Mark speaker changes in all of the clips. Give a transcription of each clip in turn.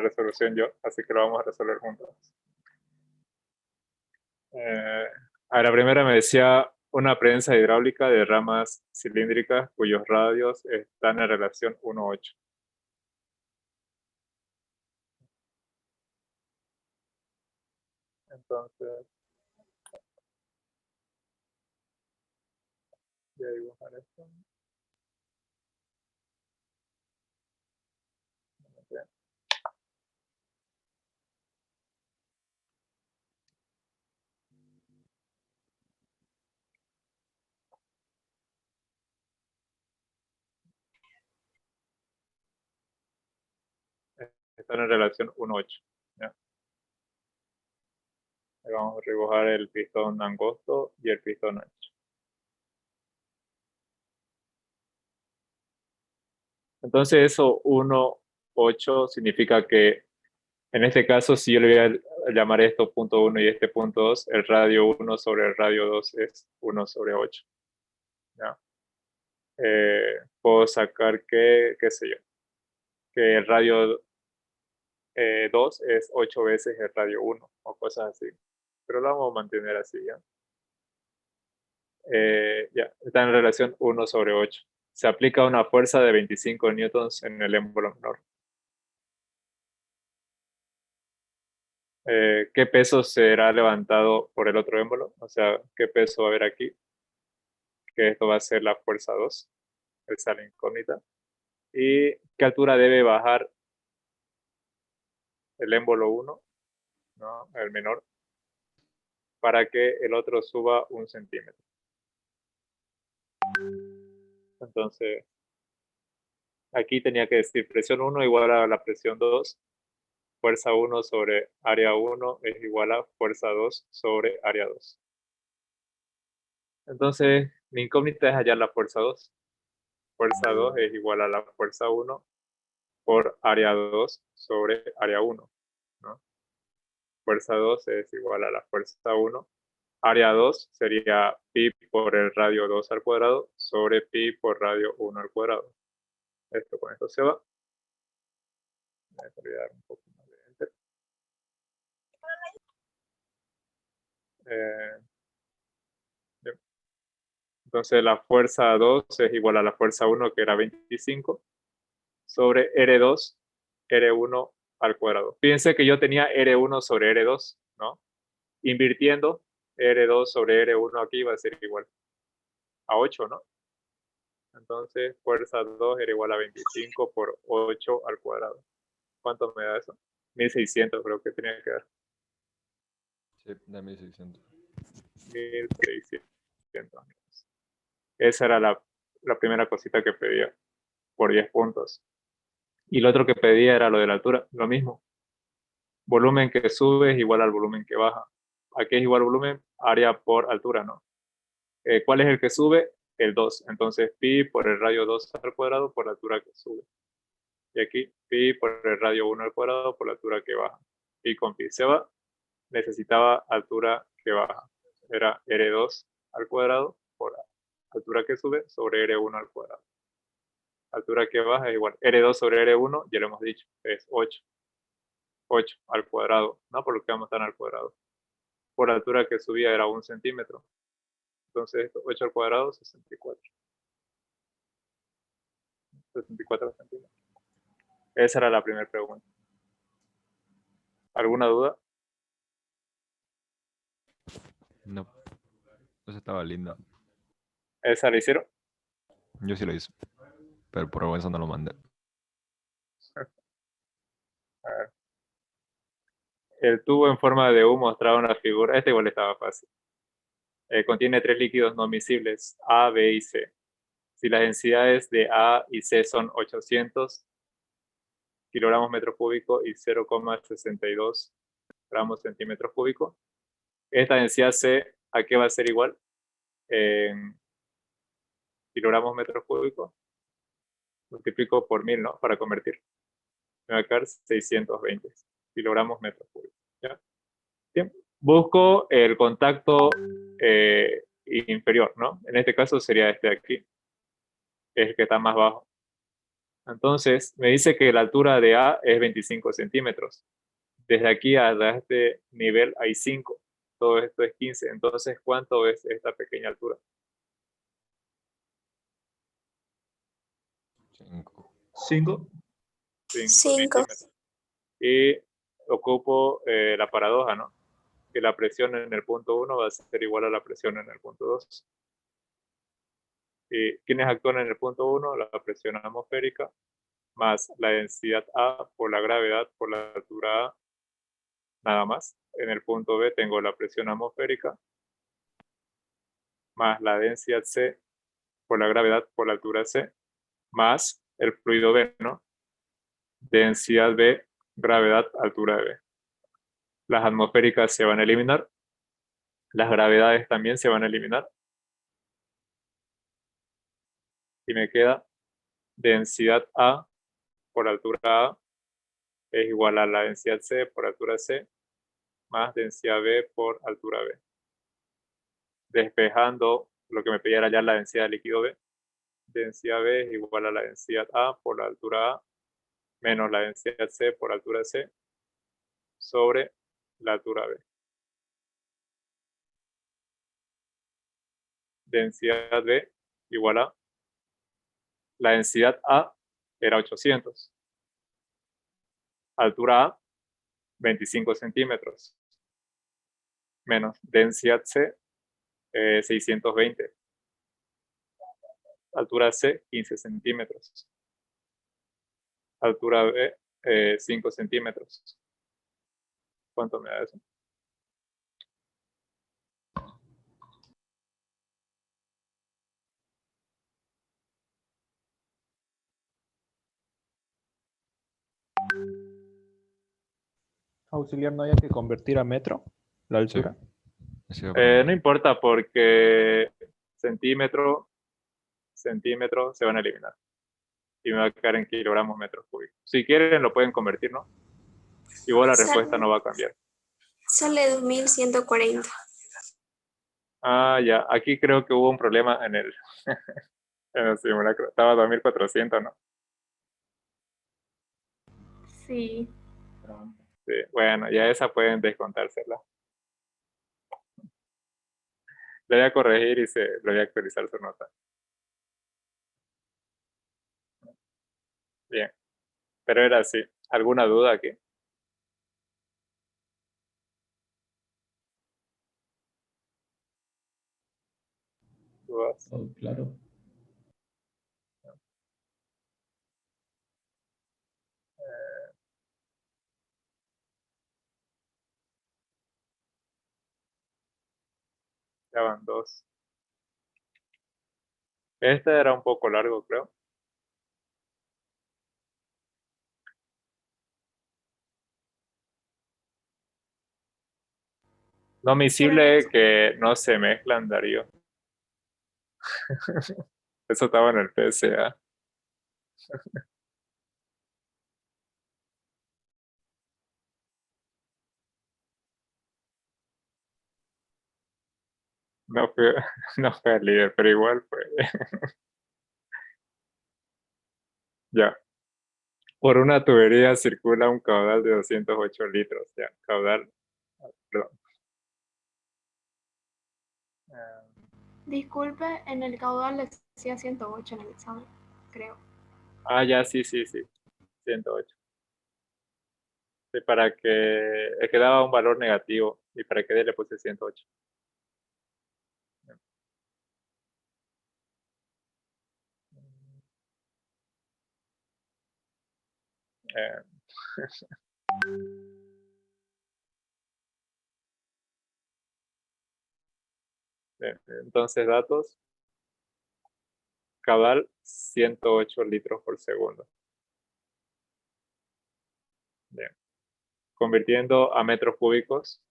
Speaker 1: resolución yo, así que lo vamos a resolver juntos. A la primera me decía una prensa hidráulica de ramas cilíndricas cuyos radios están en relación 1,8. Entonces, voy a dibujar esto. Están en relación 1,8. ¿Ya? Ahí vamos a dibujar el pistón angosto y el pistón ancho. Entonces eso 1,8 significa que en este caso, si yo le voy a llamar esto punto 1 y este punto 2, el radio 1 sobre el radio 2 es 1 sobre 8. ¿Ya? Puedo sacar que, qué sé yo, que el radio 2 es 8 veces el radio 1 o cosas así. Pero lo vamos a mantener así, ¿ya? Ya, está en relación 1 sobre 8. Se aplica una fuerza de 25 newtons en el émbolo menor. ¿Qué peso será levantado por el otro émbolo? O sea, ¿qué peso va a haber aquí? Que esto va a ser la fuerza 2, esa es la incógnita. ¿Y qué altura debe bajar el émbolo 1, ¿no? El menor, para que el otro suba 1 centímetro? Entonces, aquí tenía que decir presión 1 igual a la presión 2, fuerza 1 sobre área 1 es igual a fuerza 2 sobre área 2. Entonces, mi incógnita es hallar la fuerza 2. Fuerza 2 es igual a la fuerza 1 por área 2 sobre área 1, ¿no? Fuerza 2 es igual a la fuerza 1. Área 2 sería pi por el radio 2 al cuadrado sobre pi por radio 1 al cuadrado. Esto con esto se va. Voy a olvidar un poco más de enter. Entonces la fuerza 2 es igual a la fuerza 1, que era 25, sobre R2, R1 al cuadrado. Fíjense que yo tenía R1 sobre R2, ¿no? Invirtiendo, R2 sobre R1 aquí va a ser igual a 8, ¿no? Entonces, fuerza 2 era igual a 25 por 8 al cuadrado. ¿Cuánto me da eso? 1600 creo que tenía que dar.
Speaker 2: Sí, da 1600.
Speaker 1: 1600. Esa era la primera cosita que pedía por 10 puntos. Y lo otro que pedía era lo de la altura, lo mismo. Volumen que sube es igual al volumen que baja. ¿A qué es igual volumen? Área por altura, ¿no? ¿Cuál es el que sube? El 2. Entonces, pi por el radio 2 al cuadrado por la altura que sube. Y aquí, pi por el radio 1 al cuadrado por la altura que baja. Pi con pi se va. Necesitaba altura que baja. Era R2 al cuadrado por altura que sube sobre R1 al cuadrado. Altura que baja es igual. R2 sobre R1, ya lo hemos dicho, es 8. 8 al cuadrado, ¿no? Por lo que vamos a estar al cuadrado. Por la altura que subía era 1 centímetro. Entonces, esto, 8 al cuadrado, 64. 64 centímetros. Esa era la primera pregunta. ¿Alguna duda?
Speaker 2: No. Eso estaba lindo.
Speaker 1: ¿Esa la hicieron?
Speaker 2: Yo sí lo hice. Pero por vergüenza no lo mandé.
Speaker 1: A ver. El tubo en forma de U mostraba una figura. Este igual estaba fácil. Contiene 3 líquidos no miscibles, A, B y C. Si las densidades de A y C son 800 kilogramos metro cúbico y 0,62 gramos centímetros cúbicos, esta densidad C, ¿a qué va a ser igual? En kilogramos metros cúbicos. Multiplico por 1000, ¿no? Para convertir. Me va a quedar 620 kilogramos metros cúbicos. ¿Ya? Bien. Busco el contacto inferior, ¿no? En este caso sería este de aquí, es el que está más bajo. Entonces, me dice que la altura de A es 25 centímetros. Desde aquí hasta este nivel hay 5. Todo esto es 15. Entonces, ¿cuánto es esta pequeña altura?
Speaker 2: 5.
Speaker 1: 5. 5
Speaker 3: 5.
Speaker 1: centímetros. Y ocupo la paradoja, ¿no? Que la presión en el punto 1 va a ser igual a la presión en el punto 2. ¿Y quiénes actúan en el punto 1? La presión atmosférica más la densidad A por la gravedad por la altura A, nada más. En el punto B tengo la presión atmosférica más la densidad C por la gravedad por la altura C, más el fluido B, ¿no? Densidad B, gravedad, altura B. Las atmosféricas se van a eliminar, las gravedades también se van a eliminar. Y me queda densidad A por altura A es igual a la densidad C por altura C más densidad B por altura B. Despejando lo que me pedía era ya la densidad del líquido B. Densidad B es igual a la densidad A por la altura A menos la densidad C por altura C sobre la altura B. Densidad B igual a la densidad A era 800. Altura A, 25 centímetros. Menos densidad C, 620. Altura C, 15 centímetros. Altura B, 5 centímetros. ¿Cuánto me da eso?
Speaker 4: Auxiliar, no haya que convertir a metro la altura.
Speaker 2: Sí, pero
Speaker 1: No importa porque centímetro se van a eliminar. Y me va a quedar en kilogramos metros cúbicos. Si quieren lo pueden convertir, ¿no? Igual la respuesta no va a cambiar.
Speaker 3: Sale 2140.
Speaker 1: Ah, ya. Aquí creo que hubo un problema en el, en el simulacro. Estaba 2400, ¿no?
Speaker 5: Sí.
Speaker 1: Sí. Bueno, ya esa pueden descontársela. Le voy a corregir y le voy a actualizar su nota. Bien. Pero era así. ¿Alguna duda aquí? ¿Dudas?
Speaker 6: Oh, claro.
Speaker 1: Ya van dos. Este era un poco largo, creo. No miscible que no se mezclan, Darío. Eso estaba en el PSA. No fue, no fue el líder, pero igual fue. Ya. Por una tubería circula un caudal de 208 litros. Ya, caudal. Perdón.
Speaker 5: Disculpe, en el caudal decía 108 en el examen, creo.
Speaker 1: Ya, sí, sí, sí. 108. Sí, para que. Es que daba un valor negativo. Y para que dé le puse 108. Eh, entonces, datos. Caudal 108 litros por segundo. Bien. Convirtiendo a metros cúbicos.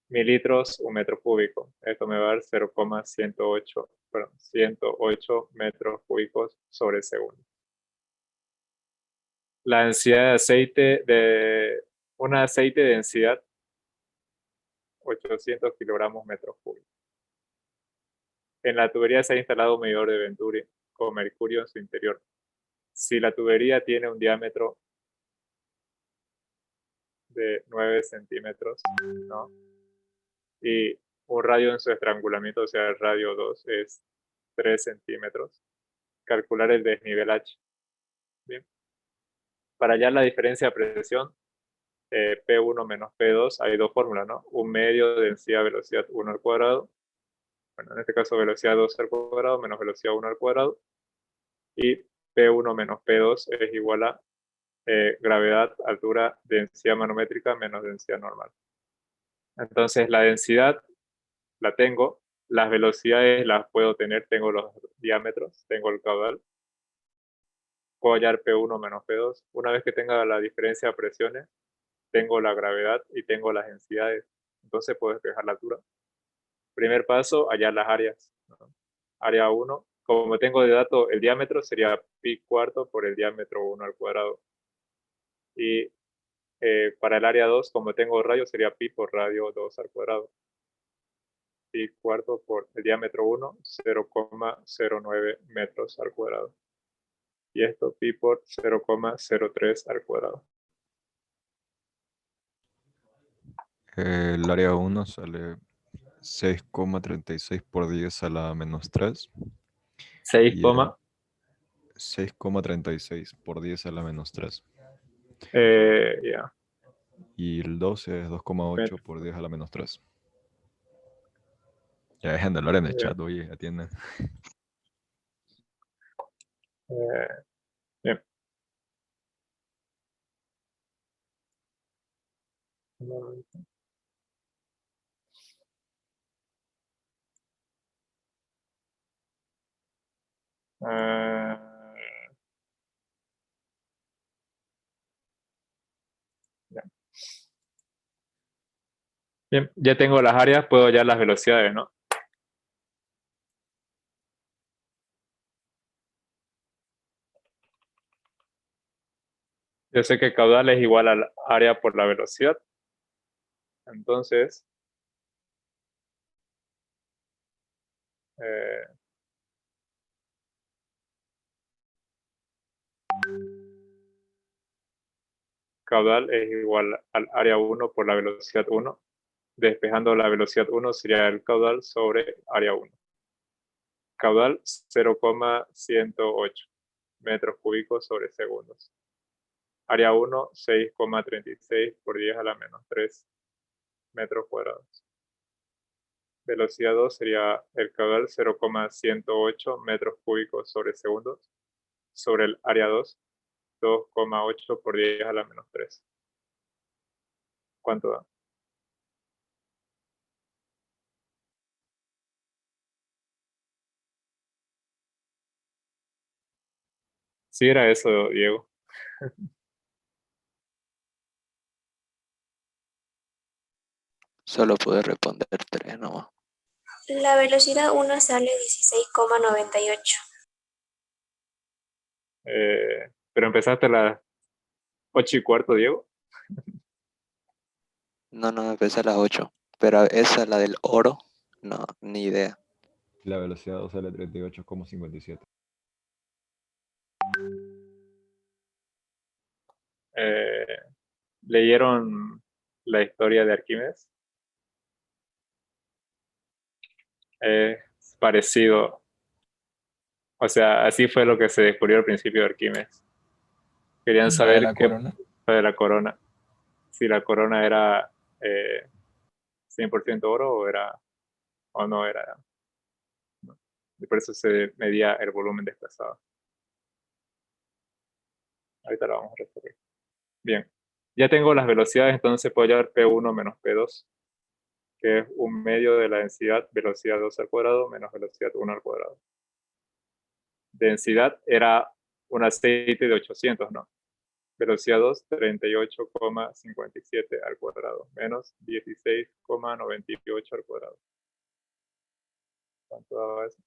Speaker 1: Mililitros un metro cúbico. Esto me va a dar 0,108, perdón, 108 metros cúbicos sobre segundo. La densidad de aceite de un aceite de densidad 800 kilogramos metros cúbicos. En la tubería se ha instalado un medidor de Venturi con mercurio en su interior. Si la tubería tiene un diámetro de 9 centímetros, ¿no? Y un radio en su estrangulamiento, o sea, el radio 2 es 3 centímetros. Calcular el desnivel H. Bien. Para hallar la diferencia de presión, P1 menos P2, hay dos fórmulas, ¿no? Un medio de densidad velocidad 1 al cuadrado. Bueno, en este caso velocidad 2 al cuadrado menos velocidad 1 al cuadrado. Y P1 menos P2 es igual a gravedad, altura, densidad manométrica menos densidad normal. Entonces la densidad la tengo, las velocidades las puedo tener, tengo los diámetros, tengo el caudal. Puedo hallar P1 menos P2. Una vez que tenga la diferencia de presiones, tengo la gravedad y tengo las densidades. Entonces puedo despejar la altura. Primer paso, hallar las áreas, ¿no? Área 1, como tengo de dato el diámetro, sería pi cuarto por el diámetro 1 al cuadrado. Y para el área 2, como tengo radio, sería pi por radio 2 al cuadrado. Pi cuarto por el diámetro 1, 0,09 metros al cuadrado. Y esto pi por 0,03 al cuadrado.
Speaker 2: El área 1 sale 6,36 por 10 a la menos 3.
Speaker 1: 6,
Speaker 2: Y el 6,36 por 10 a la menos 3.
Speaker 1: ya.
Speaker 2: Y el 12 es 2,8 por 10 a la menos 3. Ya dejen de hablar en el chat, oye, atienden.
Speaker 1: Bien. Eh, ya. Bien, ya tengo las áreas, puedo hallar las velocidades, ¿no? Yo sé que el caudal es igual al área por la velocidad. Entonces, eh, caudal es igual al área 1 por la velocidad 1. Despejando la velocidad 1 sería el caudal sobre área 1. Caudal 0,108 metros cúbicos sobre segundos. Área 1, 6,36 por 10 a la menos 3 metros cuadrados. Velocidad 2 sería el caudal 0,108 metros cúbicos sobre segundos sobre el área 2, 2,8 por 10 a la menos 3. ¿Cuánto da? Sí, era eso, Diego.
Speaker 6: Solo pude responder 3 nomás.
Speaker 3: La velocidad 1 sale 16,98.
Speaker 1: Pero empezaste a las 8:15, Diego.
Speaker 6: No, empecé a las 8. Pero esa, la del oro, no, ni idea.
Speaker 2: La velocidad 2 sale 38,57.
Speaker 1: ¿Leyeron la historia de Arquímedes? Es parecido. O sea, así fue lo que se descubrió al principio de Arquímedes. Querían
Speaker 4: ¿La de
Speaker 1: saber
Speaker 4: la
Speaker 1: qué
Speaker 4: corona?
Speaker 1: fue de la corona. Si la corona era 100% oro o no era. ¿No? Y por eso se medía el volumen desplazado. Ahorita lo vamos a resolver. Bien. Ya tengo las velocidades, entonces puedo hallar P1 menos P2, que es un medio de la densidad velocidad 2 al cuadrado menos velocidad 1 al cuadrado. Densidad era un aceite de 800, ¿no? Velocidad 2, 38,57 al cuadrado, menos 16,98 al cuadrado. ¿Cuánto daba eso?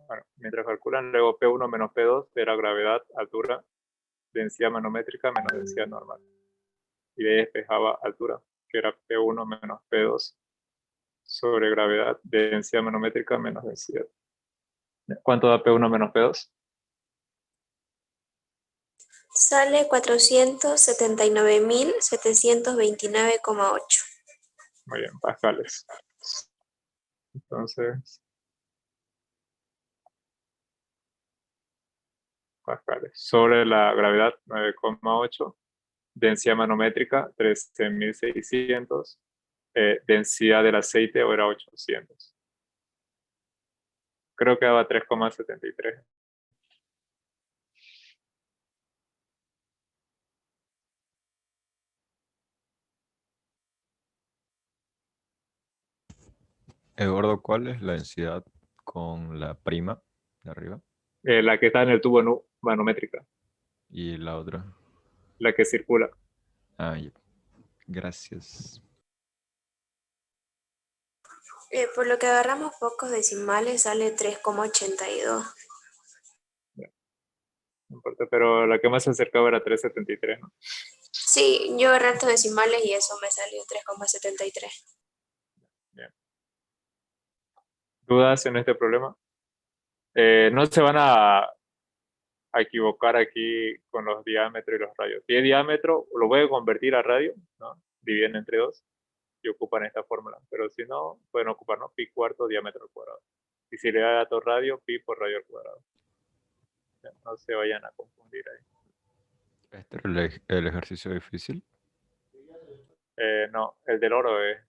Speaker 1: Bueno, mientras calculan, luego P1 menos P2 era gravedad, altura, densidad manométrica menos densidad normal. Y de ahí despejaba altura, que era P1 menos P2 sobre gravedad, densidad manométrica menos densidad. ¿Cuánto da P1 menos P2?
Speaker 3: Sale 479.729,8.
Speaker 1: Muy bien, pascales. Entonces, pascales. Sobre la gravedad, 9,8. Densidad manométrica, 13.600. Densidad del aceite, o era 800. Creo que daba 3,73.
Speaker 2: Eduardo, ¿cuál es la densidad con la prima de arriba?
Speaker 1: La que está en el tubo manométrica,
Speaker 2: Y la otra.
Speaker 1: la que circula.
Speaker 2: Ah, ya. Gracias.
Speaker 3: Por lo que agarramos pocos decimales, sale 3,82.
Speaker 1: No importa, pero la que más se acercaba era 3,73, ¿no?
Speaker 3: Sí, yo agarré estos decimales y eso me salió 3,73.
Speaker 1: Bien. ¿Dudas en este problema? No se van a equivocar aquí con los diámetros y los radios. Si es diámetro, lo voy a convertir a radio, ¿no? Dividen entre 2 y ocupan esta fórmula. Pero si no, pueden ocupar, ¿no? Pi cuarto diámetro al cuadrado. Y si le da dato radio, pi por radio al cuadrado. No se vayan a confundir ahí.
Speaker 2: ¿Este era el ejercicio difícil?
Speaker 1: No, el del oro es.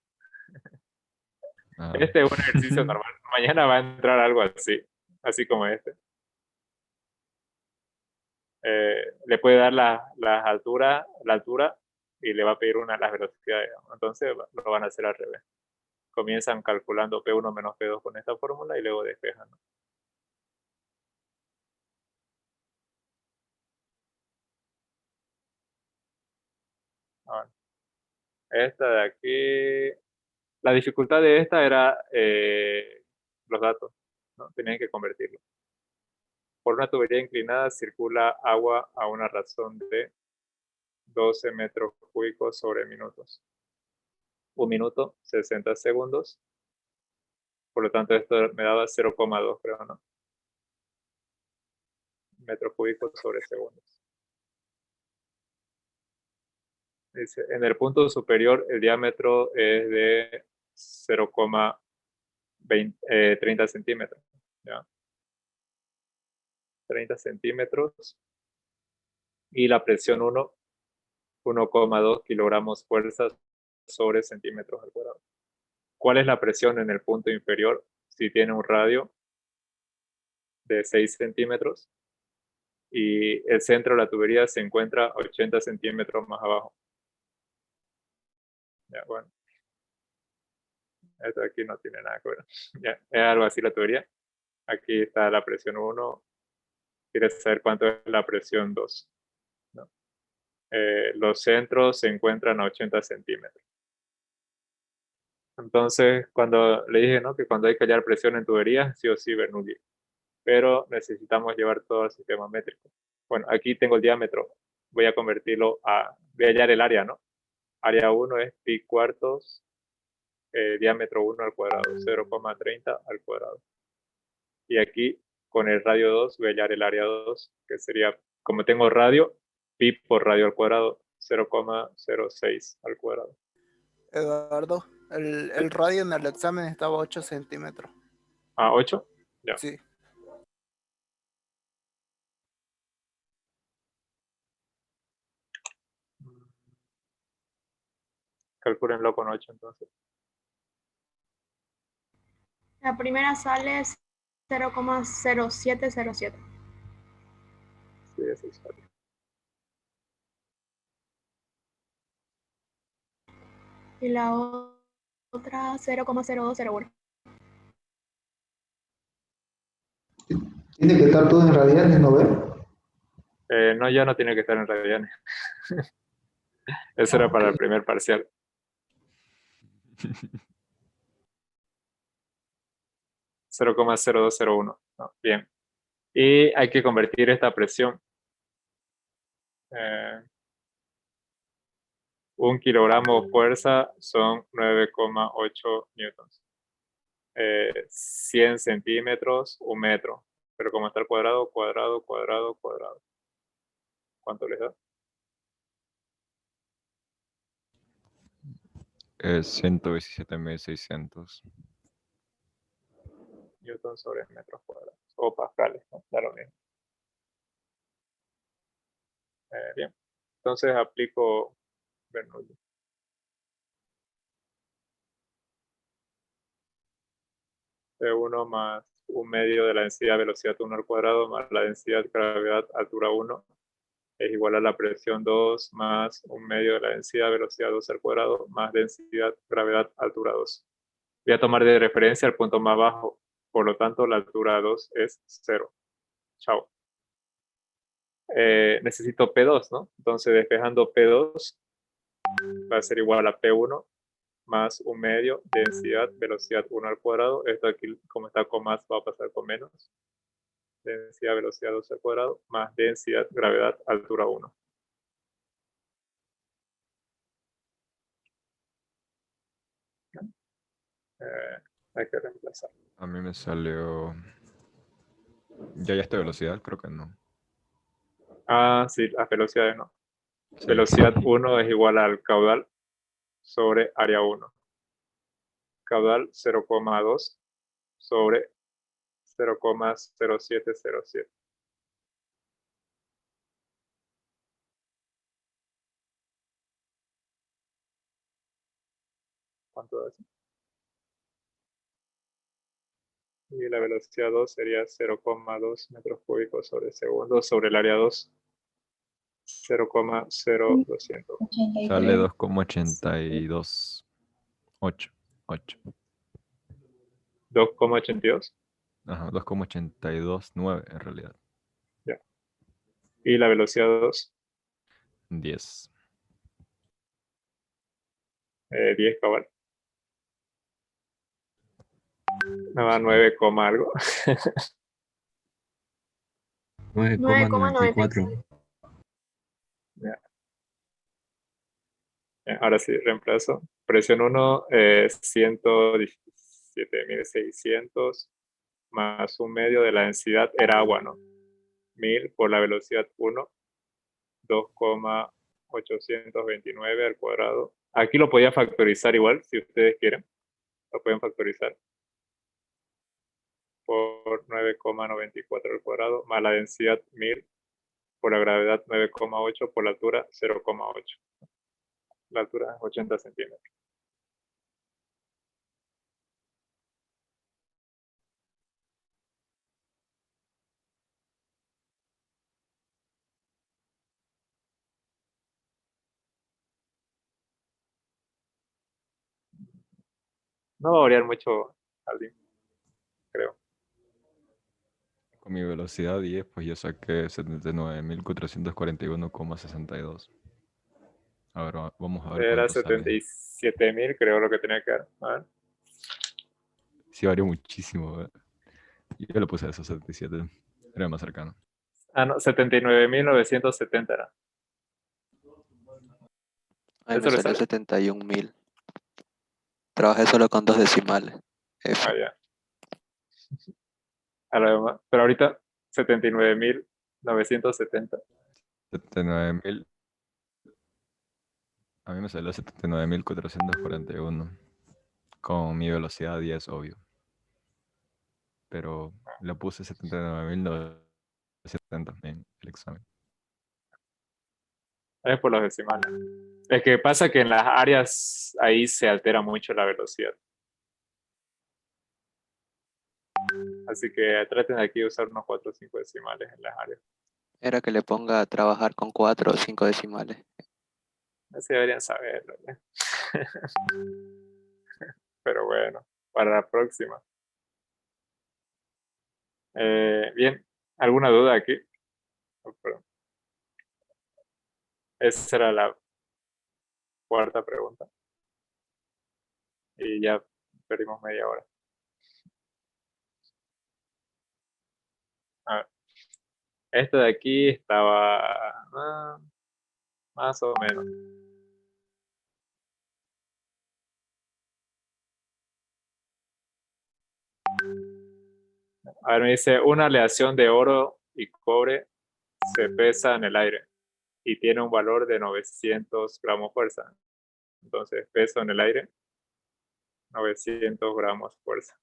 Speaker 2: Ah.
Speaker 1: Este es un ejercicio normal. Mañana va a entrar algo así como este. Le puede dar la altura y le va a pedir las velocidades. Entonces lo van a hacer al revés. Comienzan calculando P1 menos P2 con esta fórmula y luego despejan, ¿no? Ahora, esta de aquí, la dificultad de esta era los datos, ¿no? Tenían que convertirlo. Por una tubería inclinada circula agua a una razón de 12 metros cúbicos sobre minutos. Un minuto, 60 segundos. Por lo tanto, esto me daba 0,2, creo, ¿no? Metros cúbicos sobre segundos. Dice, en el punto superior, el diámetro es de 0,30 centímetros. ¿Ya? 30 centímetros. Y la presión 1,2 kilogramos fuerza sobre centímetros al cuadrado. ¿Cuál es la presión en el punto inferior si tiene un radio de 6 centímetros y el centro de la tubería se encuentra 80 centímetros más abajo? Ya, bueno. Esto aquí no tiene nada que ver. Ya, es algo así la tubería. Aquí está la presión 1. Quieres saber cuánto es la presión 2. ¿No? Los centros se encuentran a 80 centímetros. Entonces, cuando le dije, ¿no?, que cuando hay que hallar presión en tuberías, sí o sí Bernoulli. Pero necesitamos llevar todo al sistema métrico. Bueno, aquí tengo el diámetro. Voy a convertirlo voy a hallar el área, ¿no? Área 1 es pi cuartos, diámetro 1 al cuadrado, 0,30 al cuadrado. Y aquí, con el radio 2, voy a hallar el área 2, que sería, como tengo radio, pi por radio al cuadrado, 0,06 al cuadrado.
Speaker 7: Eduardo, el radio en el examen estaba 8 centímetros.
Speaker 1: ¿Ah, 8? Ya.
Speaker 7: Sí.
Speaker 1: Calcúlenlo con 8 entonces.
Speaker 5: La primera sale 0,0707.
Speaker 1: Sí, eso sale.
Speaker 5: Y la otra 0,0201.
Speaker 8: Tiene que estar todo en radianes, ¿no ve?
Speaker 1: No, ya no tiene que estar en radianes. Eso era para el primer parcial. 0,0201. No, bien. Y hay que convertir esta presión. 1 kilogramo fuerza son 9,8 newtons. 100 centímetros, 1 metro. Pero como está el cuadrado, cuadrado, cuadrado, cuadrado. ¿Cuánto les da?
Speaker 2: 117.600.
Speaker 1: Newton sobre metros cuadrados. O pascales, ¿no? Da lo mismo. Bien. Entonces aplico Bernoulli. P1 más 1 medio de la densidad velocidad 1 al cuadrado más la densidad gravedad altura 1 es igual a la presión 2 más 1 medio de la densidad velocidad 2 al cuadrado más densidad gravedad altura 2. Voy a tomar de referencia el punto más bajo, por lo tanto la altura 2 es 0. Chao. Necesito P2, ¿no? Entonces despejando P2 va a ser igual a P1 más 1 medio, densidad, velocidad 1 al cuadrado. Esto aquí, como está con más, va a pasar con menos. Densidad, velocidad 2 al cuadrado, más densidad, gravedad, altura 1. Hay que reemplazar.
Speaker 2: A mí me salió... ¿Ya esta velocidad? Creo que no.
Speaker 1: Ah, sí, las velocidades no.
Speaker 2: Sí.
Speaker 1: Velocidad 1 es igual al caudal sobre área 1. Caudal 0,2 sobre 0,0707. ¿Cuánto es? Y la velocidad 2 sería 0,2 metros cúbicos sobre segundo sobre el área 2. 0,0200.
Speaker 2: Sale 2,82. 8.
Speaker 1: 2,82.
Speaker 2: Ajá, 2,829 en realidad.
Speaker 1: Ya. Y la velocidad 2,
Speaker 2: 10.
Speaker 1: 10 cabal. Me va 9, algo.
Speaker 5: 9,94.
Speaker 1: Ya. Ahora sí, reemplazo. Presión 1, 117.600 más 1 medio de la densidad era agua, ¿no? 1000 por la velocidad 1, 2,829 al cuadrado. Aquí lo podía factorizar igual, si ustedes quieren. Lo pueden factorizar por 9,94 al cuadrado, más la densidad 1000 por la gravedad 9,8 por la altura 0,8. La altura es 80 centímetros. No va a variar mucho, Alvin, creo.
Speaker 2: Con mi velocidad 10, pues yo saqué 79.441,62. A ver, vamos a ver
Speaker 1: Era
Speaker 2: cuánto sale.
Speaker 1: 77.000, creo lo que tenía que dar. A ver.
Speaker 2: Sí, varió muchísimo. Yo le puse eso, 77. Era más cercano.
Speaker 1: Ah, no, 79.970 era.
Speaker 6: Ahí
Speaker 1: ¿Eso
Speaker 6: me
Speaker 1: le
Speaker 6: salió
Speaker 1: sale?
Speaker 6: 71.000. Trabajé solo con 2 decimales. F.
Speaker 1: Ah, ya. A lo demás. Pero ahorita 79.970.
Speaker 2: 79.000. A mí me salió 79.441. Con mi velocidad 10, obvio. Pero le puse 79.970 en el examen.
Speaker 1: Es por los decimales. Es que pasa que en las áreas ahí se altera mucho la velocidad. Así que traten aquí de usar unos 4 o 5 decimales en las áreas.
Speaker 6: Era que le ponga a trabajar con 4 o 5 decimales.
Speaker 1: Así deberían saberlo, ¿ya? Pero bueno, para la próxima. Bien, ¿alguna duda aquí? Oh, perdón. Esa era la cuarta pregunta. Y ya perdimos media hora. A ver, este de aquí estaba más o menos. A ver, me dice, una aleación de oro y cobre se pesa en el aire y tiene un valor de 900 gramos fuerza. Entonces, peso en el aire, 900 gramos fuerza.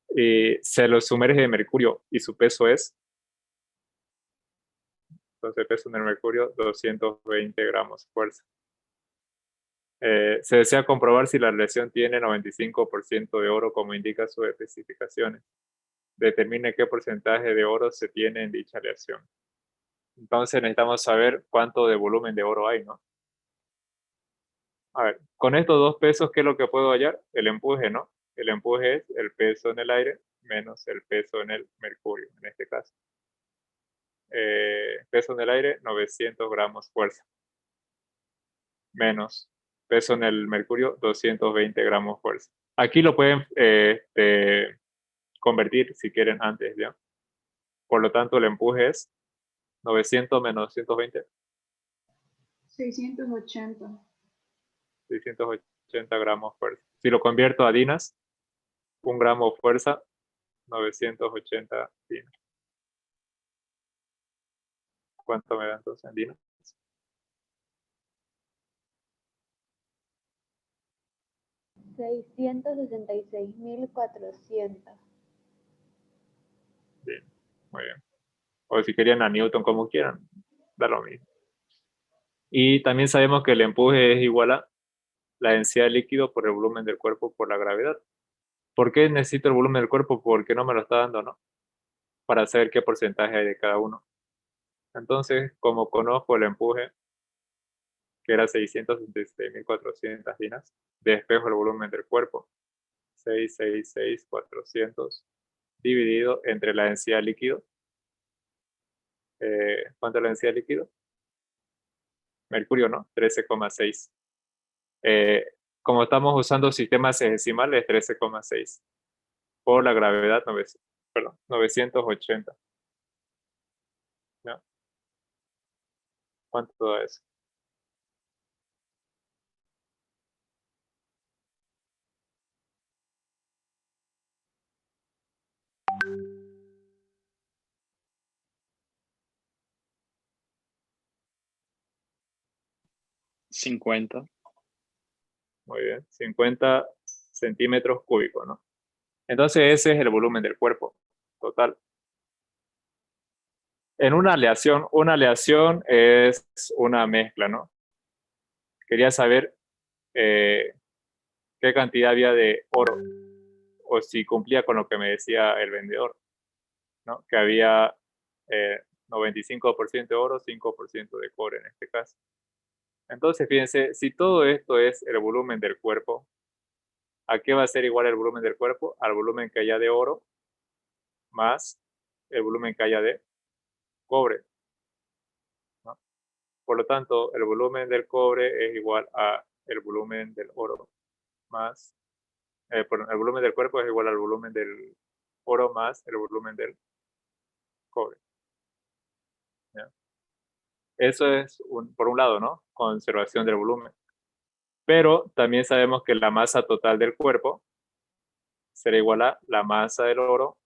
Speaker 1: Y se lo sumerge de mercurio y su peso es, entonces peso en el mercurio, 220 gramos fuerza. Se desea comprobar si la aleación tiene 95% de oro como indica sus especificaciones. Determine qué porcentaje de oro se tiene en dicha aleación. Entonces necesitamos saber cuánto de volumen de oro hay, ¿no? A ver, con estos dos pesos, ¿qué es lo que puedo hallar? El empuje, ¿no? El empuje es el peso en el aire menos el peso en el mercurio, en este caso. Peso en el aire, 900 gramos fuerza. Menos peso en el mercurio, 220 gramos fuerza. Aquí lo pueden convertir si quieren antes, ¿ya? Por lo tanto, el empuje es 900 menos 220.
Speaker 5: 680.
Speaker 1: 680 gramos fuerza. Si lo convierto a dinas, 1 gramo fuerza, 980 dinas. ¿Cuánto me da entonces en dinas?
Speaker 9: $666,400.
Speaker 1: Bien, muy bien. O si querían a Newton, como quieran, da lo mismo. Y también sabemos que el empuje es igual a la densidad de líquido por el volumen del cuerpo por la gravedad. ¿Por qué necesito el volumen del cuerpo? Porque no me lo está dando, ¿no? Para saber qué porcentaje hay de cada uno. Entonces, como conozco el empuje, que era 666,400 dinas, despejo el volumen del cuerpo, 666,400, dividido entre la densidad líquido. ¿Cuánto es la densidad líquido? Mercurio, ¿no? 13,6. Como estamos usando sistemas decimales, 13,6. Por la gravedad, 980. ¿No? ¿Cuánto da eso?
Speaker 10: $50.
Speaker 1: Muy bien, 50 centímetros cúbicos, ¿no? Entonces ese es el volumen del cuerpo total. En una aleación es una mezcla, ¿no? Quería saber qué cantidad había de oro o si cumplía con lo que me decía el vendedor, ¿no? Que había 95% de oro, 5% de cobre en este caso. Entonces, fíjense, si todo esto es el volumen del cuerpo, ¿a qué va a ser igual el volumen del cuerpo? Al volumen que haya de oro más el volumen que haya de cobre, ¿no? Por lo tanto, el volumen del cobre es igual a el volumen del oro más, perdón, el volumen del cuerpo es igual al volumen del oro más el volumen del cobre, ¿ya? Eso es, por un lado, ¿no? Conservación del volumen. Pero también sabemos que la masa total del cuerpo será igual a la masa del oro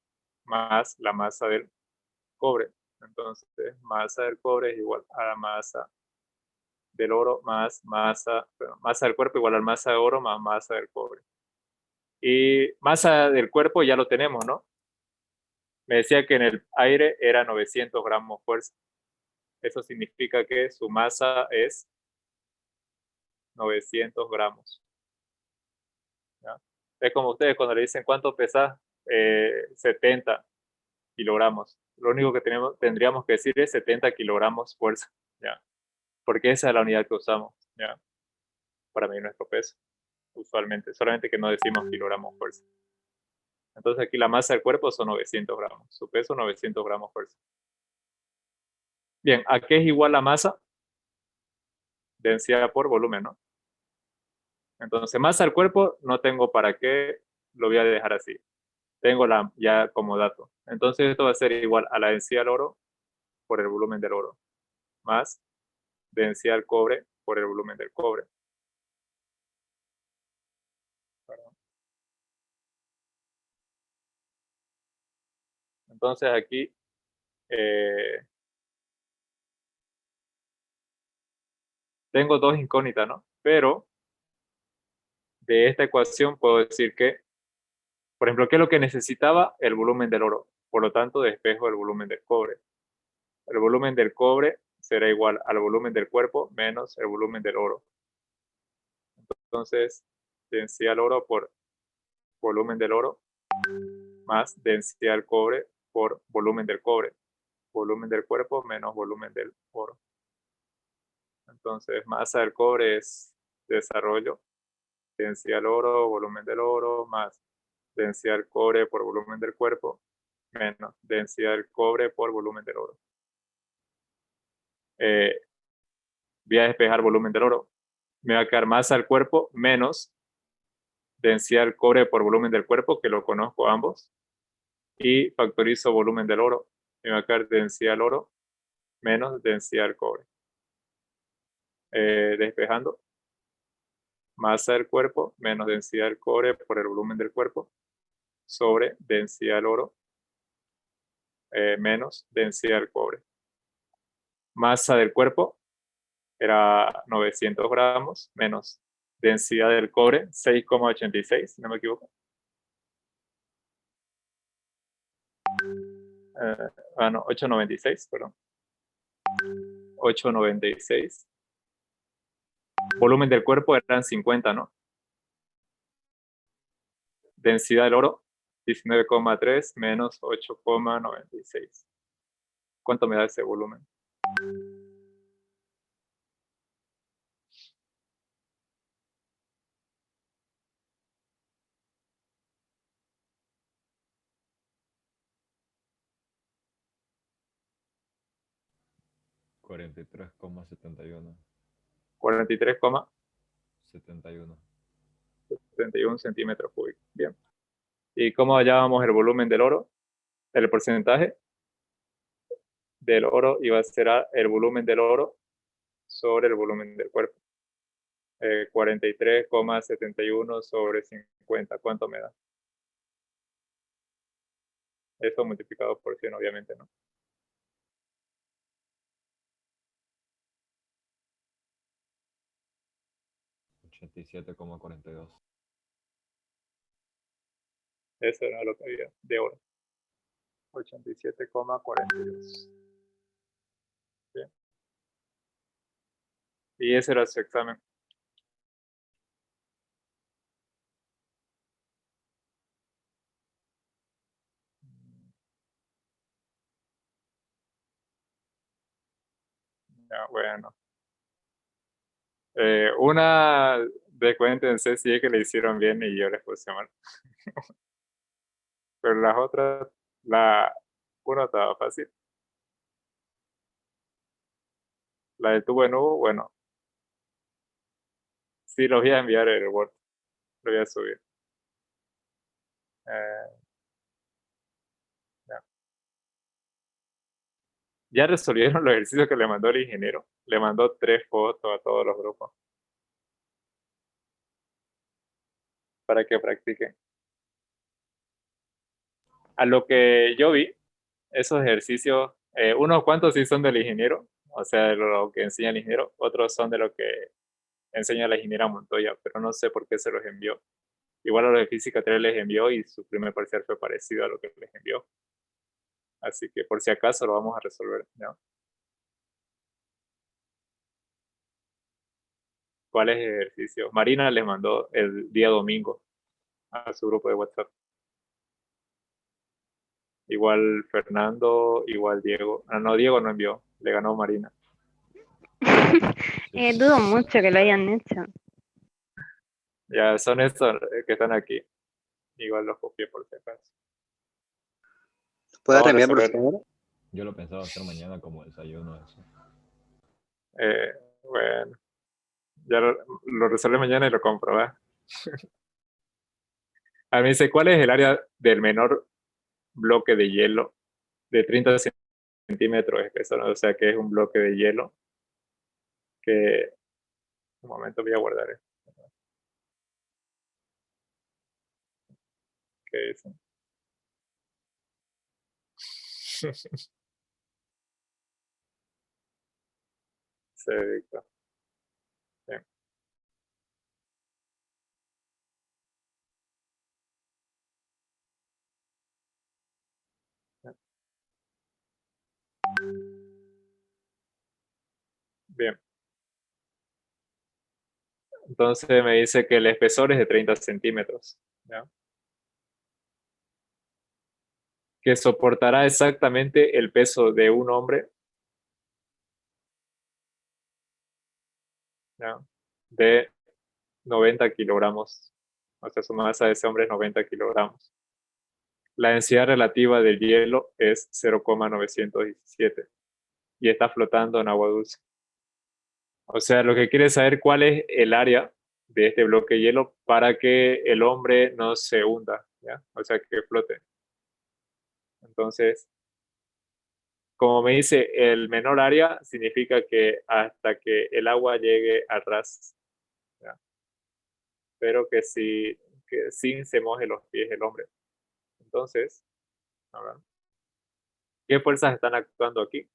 Speaker 1: más la masa del cobre. Entonces, masa del cobre es igual a la masa del oro más masa del cuerpo igual a la masa de oro más masa del cobre. Y masa del cuerpo ya lo tenemos, ¿no? Me decía que en el aire era 900 gramos fuerza. Eso significa que su masa es 900 gramos. ¿Ya? Es como ustedes cuando le dicen cuánto pesa, 70 kilogramos. Lo único que tendríamos que decir es 70 kilogramos fuerza, ¿ya? Porque esa es la unidad que usamos, ¿ya? Para medir nuestro peso, usualmente. Solamente que no decimos kilogramos fuerza. Entonces aquí la masa del cuerpo son 900 gramos. Su peso 900 gramos fuerza. Bien, ¿a qué es igual la masa? Densidad por volumen, ¿no? Entonces, masa del cuerpo no tengo para qué, lo voy a dejar así. Tengo ya como dato. Entonces esto va a ser igual a la densidad del oro por el volumen del oro, más densidad del cobre por el volumen del cobre. Perdón. Entonces aquí tengo dos incógnitas, ¿no? Pero de esta ecuación puedo decir que, por ejemplo, ¿qué es lo que necesitaba? El volumen del oro. Por lo tanto, despejo el volumen del cobre. El volumen del cobre será igual al volumen del cuerpo menos el volumen del oro. Entonces, densidad del oro por volumen del oro más densidad del cobre por volumen del cobre. Volumen del cuerpo menos volumen del oro. Entonces, masa del cobre es desarrollo, densidad del oro, volumen del oro, más densidad del cobre por volumen del cuerpo, menos densidad del cobre por volumen del oro. Voy a despejar volumen del oro. Me va a quedar masa del cuerpo menos densidad del cobre por volumen del cuerpo, que lo conozco ambos, y factorizo volumen del oro. Me va a quedar densidad del oro menos densidad del cobre. Despejando, masa del cuerpo menos densidad del cobre por el volumen del cuerpo sobre densidad del oro menos densidad del cobre. Masa del cuerpo era 900 gramos menos densidad del cobre 6,86, si no me equivoco. 8,96, perdón. 8,96. Volumen del cuerpo eran 50, ¿no? Densidad del oro, 19,3 menos 8,96. ¿Cuánto me da ese volumen?
Speaker 2: $43,71.
Speaker 1: 43,71
Speaker 2: 71.
Speaker 1: centímetros cúbicos. Bien. ¿Y cómo hallábamos el volumen del oro? El porcentaje del oro iba a ser el volumen del oro sobre el volumen del cuerpo. 43,71 sobre 50. ¿Cuánto me da? Eso multiplicado por 100, obviamente, ¿no?
Speaker 2: $87,42.
Speaker 1: Eso era lo que había de oro. 87,42. Bien. Y ese era su examen. Ya, bueno. Una de cuéntense si es que le hicieron bien y yo les puse mal. Pero las otras, una estaba fácil. La de tubo en U, bueno, sí los voy a enviar el Word. Lo voy a subir. Ya. Ya resolvieron los ejercicios que le mandó el ingeniero. Le mandó 3 fotos a todos los grupos para que practiquen. A lo que yo vi, esos ejercicios, unos cuantos sí son del ingeniero, o sea, de lo que enseña el ingeniero, otros son de lo que enseña la ingeniera Montoya, pero no sé por qué se los envió. Igual a los de física 3 les envió y su primer parcial fue parecido a lo que les envió. Así que por si acaso lo vamos a resolver, ¿no? ¿Cuáles ejercicios? Marina les mandó el día domingo a su grupo de WhatsApp. Igual Fernando, igual Diego. No, Diego no envió, le ganó Marina.
Speaker 9: Dudo mucho que lo hayan hecho.
Speaker 1: Ya son estos que están aquí. Igual los copié por si acaso.
Speaker 6: ¿Puede
Speaker 1: Vamos a
Speaker 6: reenviar, por
Speaker 1: resolver.
Speaker 6: favor?
Speaker 2: Yo lo pensaba hacer mañana como desayuno eso.
Speaker 1: Bueno, ya lo resuelve mañana y lo compro, ¿verdad? A mí dice, ¿cuál es el área del menor bloque de hielo de 30 centímetros de espesor, o sea que es un bloque de hielo que, un momento voy a guardar esto. ¿Qué dicen? Se dicta. Bien. Bien. Entonces me dice que el espesor es de 30 centímetros. ¿Ya? Que soportará exactamente el peso de un hombre, ¿ya? De 90 kilogramos. O sea, su masa de ese hombre es 90 kilogramos. La densidad relativa del hielo es 0,917 y está flotando en agua dulce. O sea, lo que quiere saber cuál es el área de este bloque de hielo para que el hombre no se hunda, ¿ya? O sea, que flote. Entonces, como me dice, el menor área significa que hasta que el agua llegue al ras, ¿ya? Pero que sin se moje los pies el hombre. Entonces, a ver, ¿qué fuerzas están actuando aquí?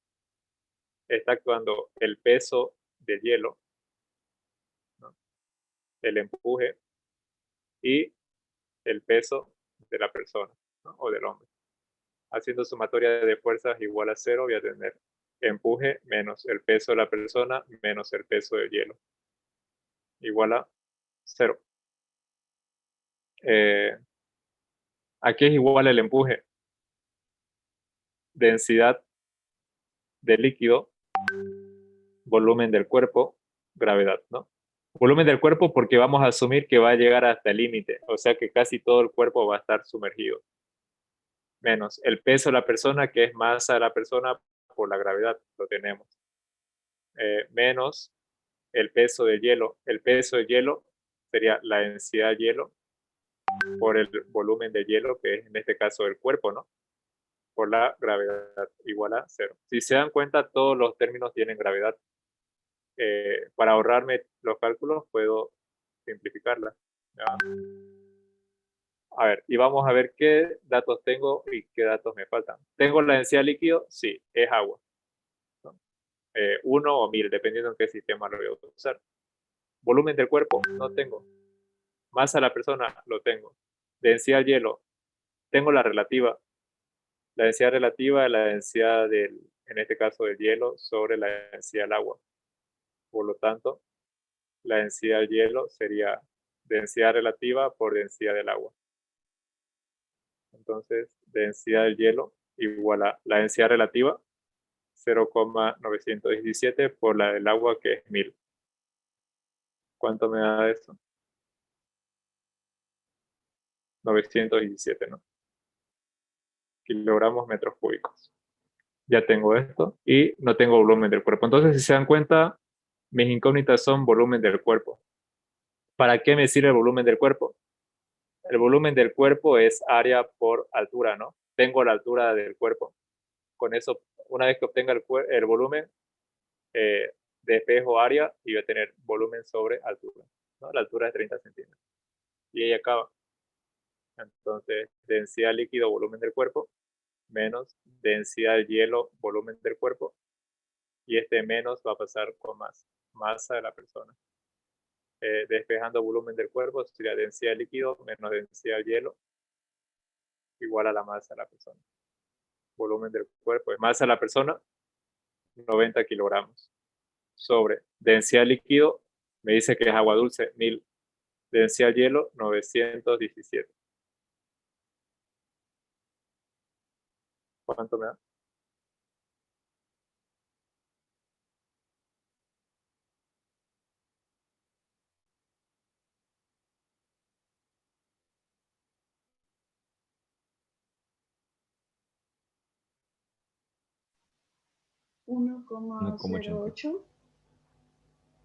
Speaker 1: Está actuando el peso del hielo, ¿no? El empuje y el peso de la persona, ¿no? O del hombre. Haciendo sumatoria de fuerzas igual a 0, voy a tener empuje menos el peso de la persona menos el peso del hielo. Igual a 0. Aquí es igual el empuje. Densidad del líquido, volumen del cuerpo, gravedad, ¿no? Volumen del cuerpo porque vamos a asumir que va a llegar hasta el límite, o sea que casi todo el cuerpo va a estar sumergido. Menos el peso de la persona, que es masa de la persona por la gravedad, lo tenemos. Menos el peso de hielo. El peso de hielo sería la densidad de hielo por el volumen de hielo, que es en este caso el cuerpo, ¿no? Por la gravedad igual a 0. Si se dan cuenta, todos los términos tienen gravedad. Para ahorrarme los cálculos, puedo simplificarla. ¿Ya? A ver, y vamos a ver qué datos tengo y qué datos me faltan. ¿Tengo la densidad de líquido? Sí, es agua. ¿No? 1 o 1000, dependiendo en qué sistema lo voy a usar. Volumen del cuerpo, no tengo. Masa de la persona, lo tengo. Densidad del hielo, tengo la relativa. La densidad relativa es la densidad en este caso del hielo, sobre la densidad del agua. Por lo tanto, la densidad del hielo sería densidad relativa por densidad del agua. Entonces, densidad del hielo igual a la densidad relativa, 0,917 por la del agua, que es 1000. ¿Cuánto me da eso? 917, ¿no? Kilogramos metros cúbicos. Ya tengo esto y no tengo volumen del cuerpo. Entonces, si se dan cuenta, mis incógnitas son volumen del cuerpo. ¿Para qué me sirve el volumen del cuerpo? El volumen del cuerpo es área por altura, ¿no? Tengo la altura del cuerpo. Con eso, una vez que obtenga el volumen, despejo área y voy a tener volumen sobre altura, ¿no? La altura es 30 centímetros. Y ahí acaba. Entonces, densidad líquido, volumen del cuerpo, menos densidad del hielo, volumen del cuerpo, y este menos va a pasar con más, masa de la persona. Despejando volumen del cuerpo sería densidad de líquido menos densidad de hielo igual a la masa de la persona. Volumen del cuerpo es masa de la persona, 90 kilogramos. Sobre densidad de líquido, me dice que es agua dulce, 1000. Densidad de hielo, 917. ¿Cuánto me da?
Speaker 5: Uno coma 08.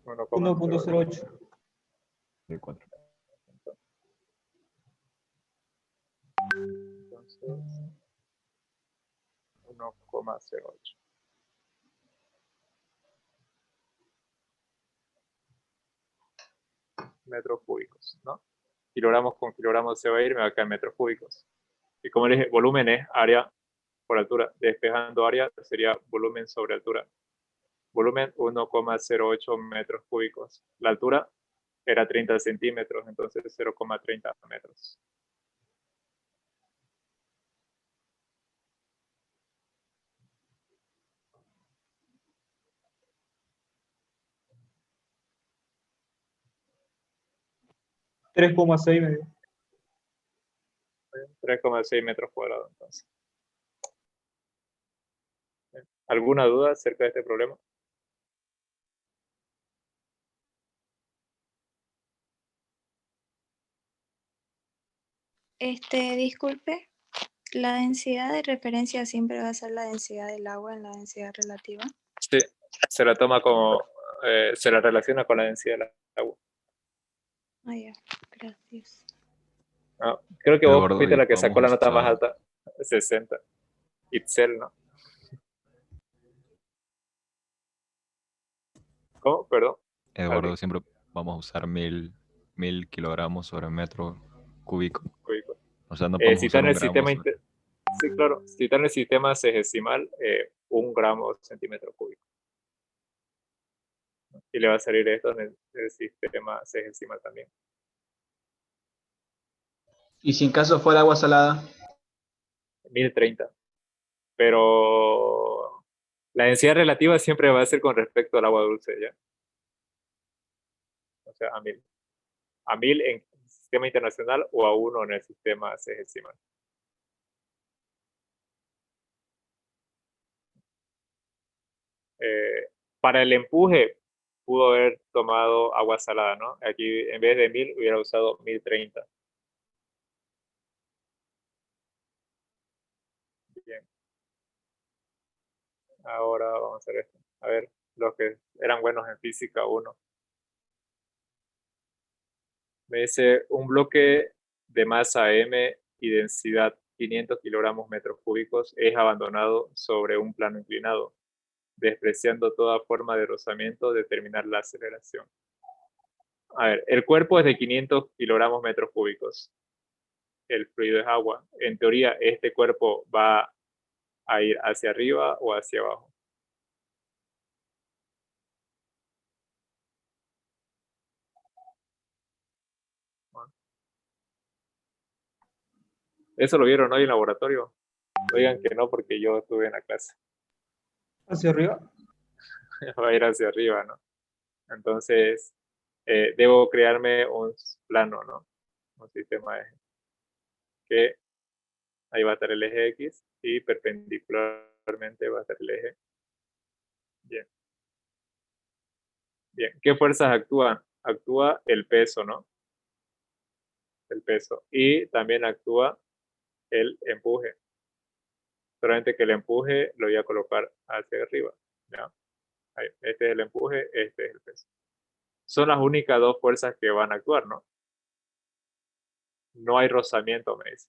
Speaker 4: 1.08.
Speaker 2: De 4.
Speaker 1: Entonces, 1,08 metros cúbicos, ¿no? Kilogramos con kilogramos se va a ir, me va a quedar metros cúbicos. Y como les dije, volumen es área por altura. Despejando área sería volumen sobre altura. Volumen 1,08 metros cúbicos. La altura era 30 centímetros, entonces 0,30 metros.
Speaker 4: $3,6 me dio.
Speaker 1: 3,6 metros cuadrados, entonces. ¿Alguna duda acerca de este problema?
Speaker 10: Disculpe, la densidad de referencia siempre va a ser la densidad del agua en la densidad relativa.
Speaker 1: Sí, se la toma como, se la relaciona con la densidad del agua.
Speaker 10: Ah, ya, gracias.
Speaker 1: No, creo que
Speaker 2: Pero,
Speaker 1: vos
Speaker 2: gordo,
Speaker 1: fuiste
Speaker 2: y
Speaker 1: la que sacó la
Speaker 2: podemos
Speaker 1: nota más
Speaker 2: usar-
Speaker 1: alta, 60. Itzel, ¿no? ¿Cómo? Perdón.
Speaker 2: Eduardo, siempre vamos a usar 1000 kilogramos sobre metro cúbico.
Speaker 1: Cúbico.
Speaker 2: O sea, no podemos
Speaker 1: Si está
Speaker 2: usar
Speaker 1: en
Speaker 2: un
Speaker 1: el
Speaker 2: gramo
Speaker 1: sistema,
Speaker 2: sobre-
Speaker 1: sí, claro, si está en el sistema sexagesimal, 1 gramo centímetro cúbico. Y le va a salir esto en el sistema sexagesimal también.
Speaker 11: ¿Y si en caso fuera agua salada?
Speaker 1: 1030. Pero la densidad relativa siempre va a ser con respecto al agua dulce, ¿ya? O sea, a 1000. A 1000 en el sistema internacional o a 1 en el sistema sexagesimal. Para el empuje pudo haber tomado agua salada, ¿no? Aquí en vez de 1000 hubiera usado 1030. Bien. Ahora vamos a hacer esto. A ver, los que eran buenos en física 1. Me dice un bloque de masa M y densidad 500 kilogramos metros cúbicos es abandonado sobre un plano inclinado, despreciando toda forma de rozamiento, determinar la aceleración. A ver, el cuerpo es de 500 kilogramos metros cúbicos. El fluido es agua. En teoría, este cuerpo va a ir hacia arriba o hacia abajo. Bueno. ¿Eso lo vieron hoy en laboratorio? Oigan que no, porque yo estuve en la clase.
Speaker 4: ¿Hacia arriba?
Speaker 1: Va a ir hacia arriba, ¿no? Entonces, debo crearme un plano, ¿no? Un sistema eje. Que ahí va a estar el eje X y perpendicularmente va a estar el eje. Bien. Bien. ¿Qué fuerzas actúan? Actúa el peso, ¿no? El peso. Y también actúa el empuje. Solamente que el empuje lo voy a colocar hacia arriba, ¿ya? Ahí. Este es el empuje, este es el peso. Son las únicas dos fuerzas que van a actuar, ¿no? No hay rozamiento, me dice.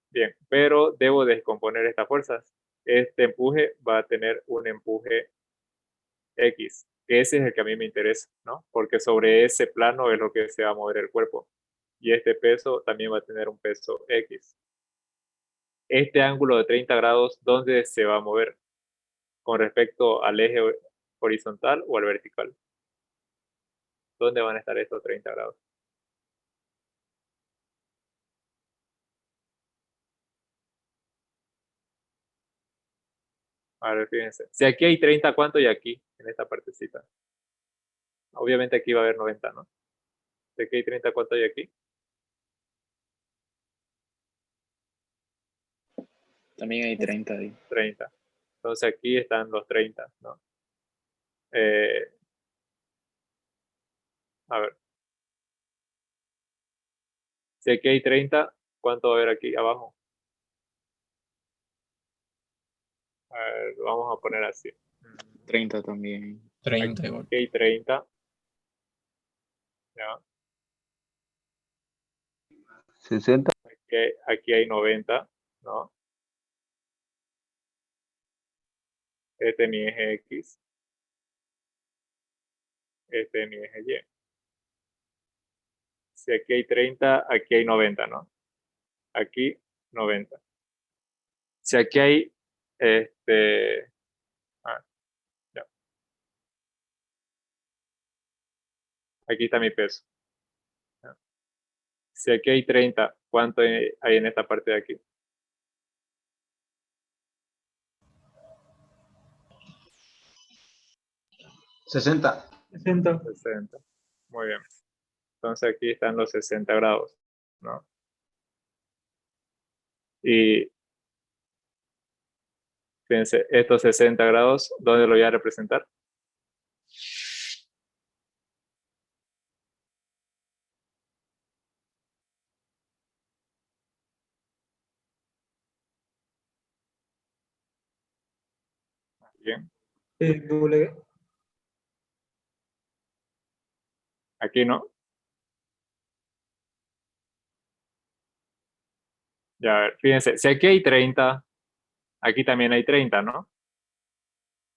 Speaker 1: Bien, pero debo descomponer estas fuerzas. Este empuje va a tener un empuje X, que ese es el que a mí me interesa, ¿no? Porque sobre ese plano es lo que se va a mover el cuerpo. Y este peso también va a tener un peso X. Este ángulo de 30 grados, ¿dónde se va a mover? ¿Con respecto al eje horizontal o al vertical? ¿Dónde van a estar estos 30 grados? A ver, fíjense. Si aquí hay 30, ¿cuánto hay aquí? En esta partecita. Obviamente aquí va a haber 90, ¿no? Si aquí hay 30, ¿cuánto hay aquí?
Speaker 11: También hay 30 ahí.
Speaker 1: 30. Entonces aquí están los 30, ¿no? Eh, a ver. Si aquí hay 30, ¿cuánto va a haber aquí abajo? A ver, lo vamos a poner así.
Speaker 11: 30 también.
Speaker 4: 30 igual.
Speaker 1: Aquí hay 30. ¿Ya?
Speaker 8: 60.
Speaker 1: Aquí hay 90, ¿no? Este es mi eje X. Este es mi eje Y. Si aquí hay 30, aquí hay 90, ¿no? Aquí 90. Si aquí hay ya. Aquí está mi peso. ¿Ya? Si aquí hay 30, ¿cuánto hay en esta parte de aquí?
Speaker 11: 60.
Speaker 4: 60.
Speaker 1: 60. Muy bien. Entonces aquí están los 60 grados, ¿no? Y fíjense, estos 60 grados, ¿dónde lo voy a representar? Bien.
Speaker 4: W.
Speaker 1: Aquí no. Ya, a ver, fíjense, si aquí hay 30, aquí también hay 30, ¿no?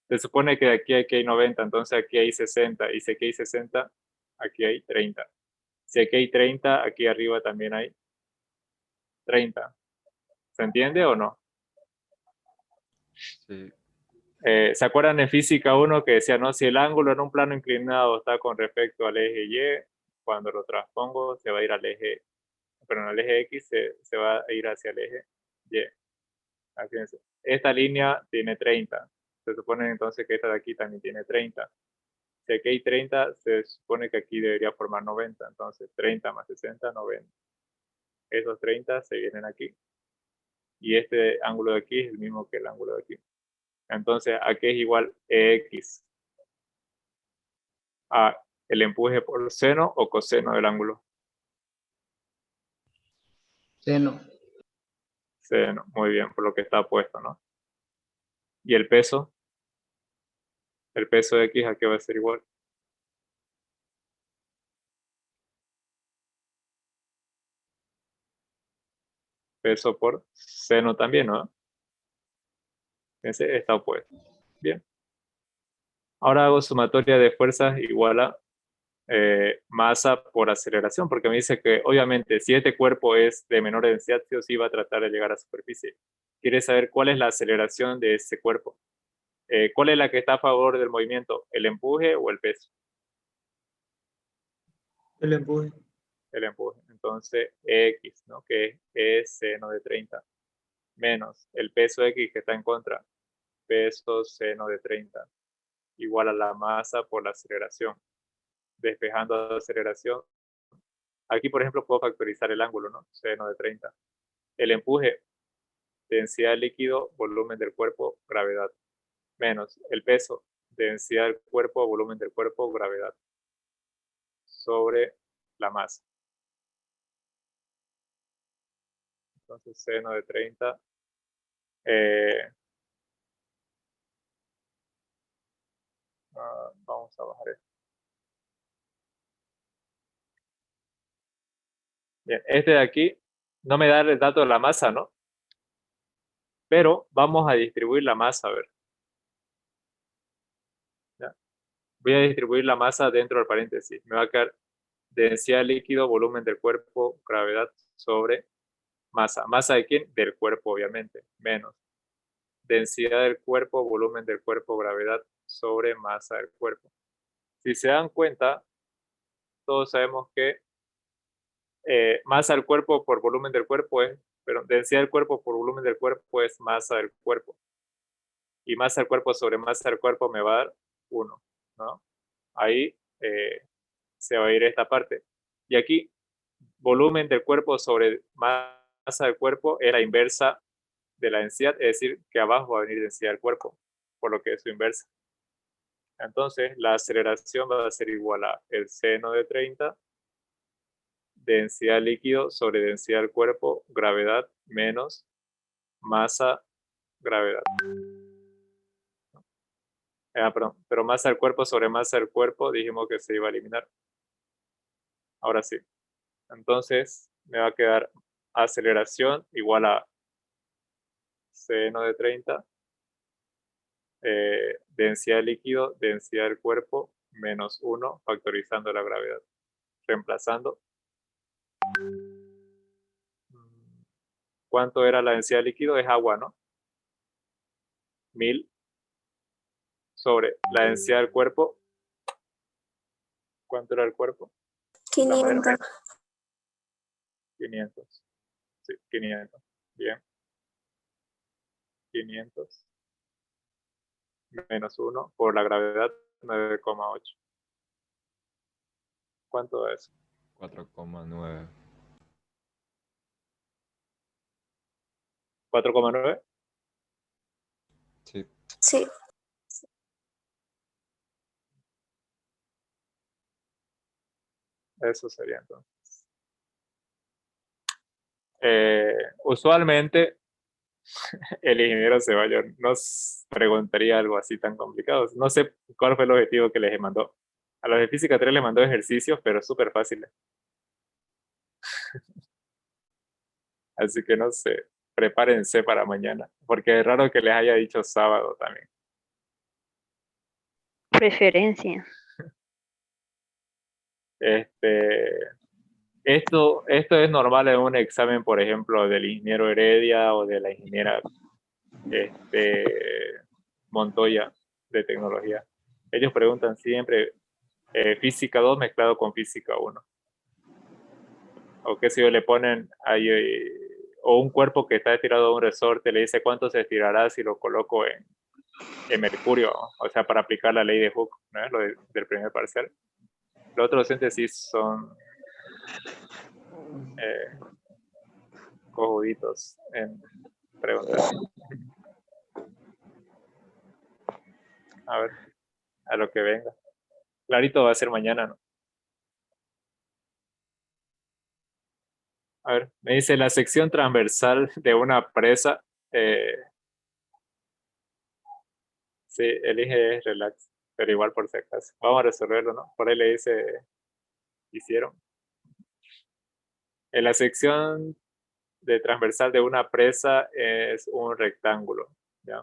Speaker 1: Se supone que de aquí hay 90, entonces aquí hay 60, y si aquí hay 60, aquí hay 30. Si aquí hay 30, aquí arriba también hay 30. ¿Se entiende o no?
Speaker 2: Sí.
Speaker 1: ¿Se acuerdan en física 1 que decía, no, si el ángulo en un plano inclinado está con respecto al eje Y, cuando lo transpongo se va a ir al eje, pero en el eje X se va a ir hacia el eje Y. Fíjense, esta línea tiene 30. Se supone entonces que esta de aquí también tiene 30. Si aquí hay 30, se supone que aquí debería formar 90. Entonces 30 más 60, 90. Esos 30 se vienen aquí. Y este ángulo de aquí es el mismo que el ángulo de aquí. Entonces aquí es igual X a el empuje por seno o coseno del ángulo.
Speaker 11: Seno.
Speaker 1: Seno, muy bien, por lo que está puesto, ¿no? Y el peso de X, ¿a qué va a ser igual? Peso por seno también, ¿no? Ese está opuesto. Bien. Ahora hago sumatoria de fuerzas igual a masa por aceleración, porque me dice que obviamente si este cuerpo es de menor densidad, sí o sí va a tratar de llegar a superficie. Quiere saber cuál es la aceleración de ese cuerpo. ¿Cuál es la que está a favor del movimiento? ¿El empuje o el peso?
Speaker 4: El empuje.
Speaker 1: El empuje. Entonces, X, ¿no? Que es seno de 30, menos el peso X que está en contra, peso seno de 30, igual a la masa por la aceleración. Despejando la aceleración. Aquí, por ejemplo, puedo factorizar el ángulo, ¿no? Seno de 30. El empuje, densidad del líquido, volumen del cuerpo, gravedad. Menos el peso, densidad del cuerpo, volumen del cuerpo, gravedad. Sobre la masa. Entonces, seno de 30. Vamos a bajar esto. Bien, este de aquí no me da el dato de la masa, ¿no? Pero vamos a distribuir la masa, a ver. ¿Ya? Voy a distribuir la masa dentro del paréntesis. Me va a quedar densidad líquido, volumen del cuerpo, gravedad sobre masa. ¿Masa de quién? Del cuerpo, obviamente. Menos densidad del cuerpo, volumen del cuerpo, gravedad sobre masa del cuerpo. Si se dan cuenta, todos sabemos que masa del cuerpo por volumen del cuerpo es, pero densidad del cuerpo por volumen del cuerpo es masa del cuerpo. Y masa del cuerpo sobre masa del cuerpo me va a dar 1, ¿no? Ahí se va a ir esta parte. Y aquí, volumen del cuerpo sobre masa del cuerpo es la inversa de la densidad, es decir, que abajo va a venir densidad del cuerpo, por lo que es su inversa. Entonces, la aceleración va a ser igual a el seno de 30, densidad líquido sobre densidad del cuerpo, gravedad menos masa, gravedad. Perdón, pero masa del cuerpo sobre masa del cuerpo dijimos que se iba a eliminar. Ahora sí. Entonces, me va a quedar aceleración igual a seno de 30 densidad del líquido, densidad del cuerpo, menos 1, factorizando la gravedad. Reemplazando. ¿Cuánto era la densidad del líquido? Es agua, ¿no? 1000 sobre la densidad del cuerpo. ¿Cuánto era el cuerpo?
Speaker 3: 500.
Speaker 1: 500. Sí, 500. Bien. 500 menos 1 por la gravedad, 9,8. ¿Cuánto es?
Speaker 2: 4,9.
Speaker 1: 4,9.
Speaker 2: Sí.
Speaker 3: Sí.
Speaker 1: Eso sería entonces. Usualmente el ingeniero Ceballos nos preguntaría algo así tan complicado. No sé cuál fue el objetivo que les mandó. A los de física 3 les mandó ejercicios, pero súper fáciles. Así que no sé, prepárense para mañana, porque es raro que les haya dicho sábado también.
Speaker 9: Preferencia.
Speaker 1: Esto es normal en un examen, por ejemplo, del ingeniero Heredia o de la ingeniera Montoya de tecnología. Ellos preguntan siempre física 2 mezclado con física 1. O qué sé yo, le ponen ahí, o un cuerpo que está estirado a un resorte, le dice cuánto se estirará si lo coloco en mercurio, o sea, para aplicar la ley de Hooke, ¿no es? Lo del primer parcial. Los otros docentes sí son cojuditos en preguntar. A ver, a lo que venga. Clarito va a ser mañana, ¿no? A ver, me dice la sección transversal de una presa. Sí, elige relax, pero igual por si acaso. Vamos a resolverlo, ¿no? Por ahí le dice, hicieron. En la sección de transversal de una presa es un rectángulo, ¿ya?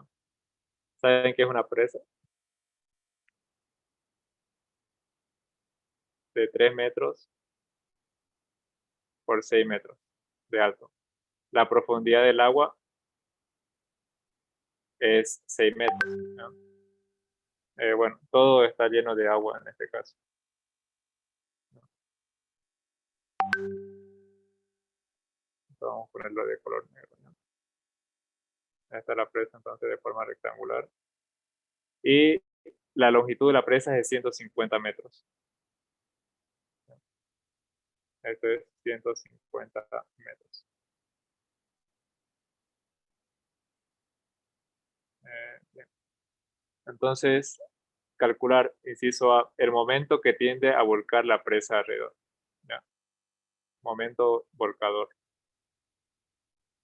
Speaker 1: ¿Saben qué es una presa? De 3 metros por 6 metros de alto. La profundidad del agua es 6 metros, ¿ya? Bueno, todo está lleno de agua en este caso. Vamos a ponerlo de color negro, ¿no? Esta está la presa entonces de forma rectangular. Y la longitud de la presa es de 150 metros. Esto es 150 metros. Bien. Entonces, calcular, inciso A, el momento que tiende a volcar la presa alrededor. ¿Ya? Momento volcador.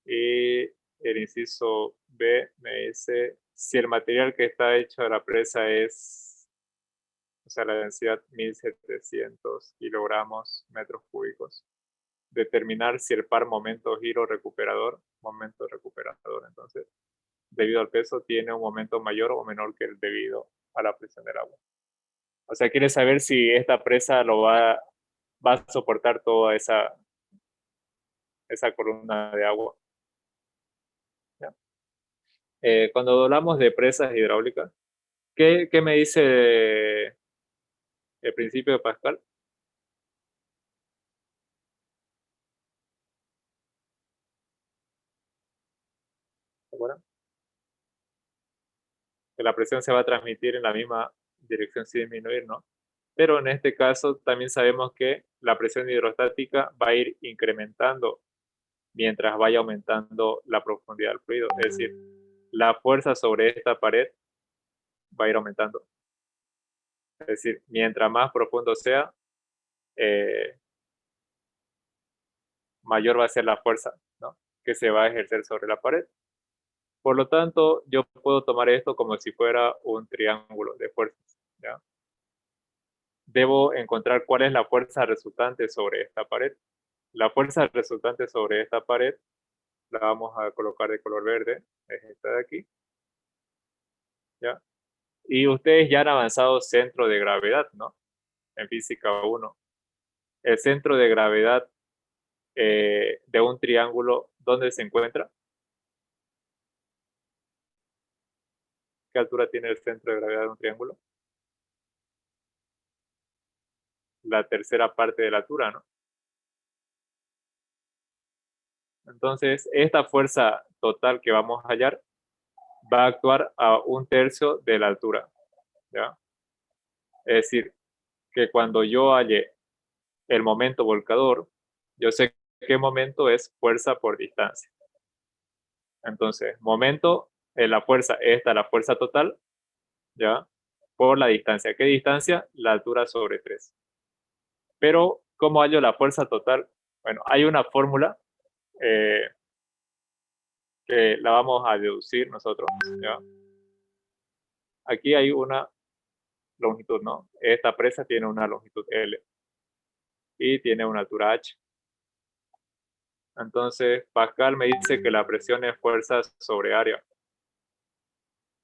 Speaker 1: Y el inciso B me dice si el material que está hecho de la presa es, o sea, la densidad 1700 kilogramos metros cúbicos. Determinar si el par momento giro recuperador, entonces, debido al peso, tiene un momento mayor o menor que el debido a la presión del agua. O sea, quiere saber si esta presa lo va a soportar toda esa columna de agua. ¿Ya? Cuando hablamos de presas hidráulicas, ¿qué me dice el principio de Pascal? ¿Se acuerdan? Que la presión se va a transmitir en la misma dirección sin disminuir, ¿no? Pero en este caso también sabemos que la presión hidrostática va a ir incrementando mientras vaya aumentando la profundidad del fluido. Es decir, la fuerza sobre esta pared va a ir aumentando. Es decir, mientras más profundo sea, mayor va a ser la fuerza, ¿no?, que se va a ejercer sobre la pared. Por lo tanto, yo puedo tomar esto como si fuera un triángulo de fuerzas, ¿ya? Debo encontrar cuál es la fuerza resultante sobre esta pared. La fuerza resultante sobre esta pared la vamos a colocar de color verde, es esta de aquí. ¿ya? Y ustedes ya han avanzado centro de gravedad, ¿no? En física 1. El centro de gravedad de un triángulo, ¿dónde se encuentra? ¿Qué altura tiene el centro de gravedad de un triángulo? La tercera parte de la altura, ¿no? Entonces, esta fuerza total que vamos a hallar va a actuar a 1/3 de la altura, ¿ya? Es decir, que cuando yo halle el momento volcador, yo sé qué momento es fuerza por distancia. Entonces, momento, la fuerza, la fuerza total, ¿ya? Por la distancia. ¿Qué distancia? La altura sobre 3. Pero, ¿cómo hallo la fuerza total? Bueno, hay una fórmula que la vamos a deducir nosotros, ¿ya? Aquí hay una longitud, ¿no? Esta presa tiene una longitud L y tiene una altura H. Entonces, Pascal me dice que la presión es fuerza sobre área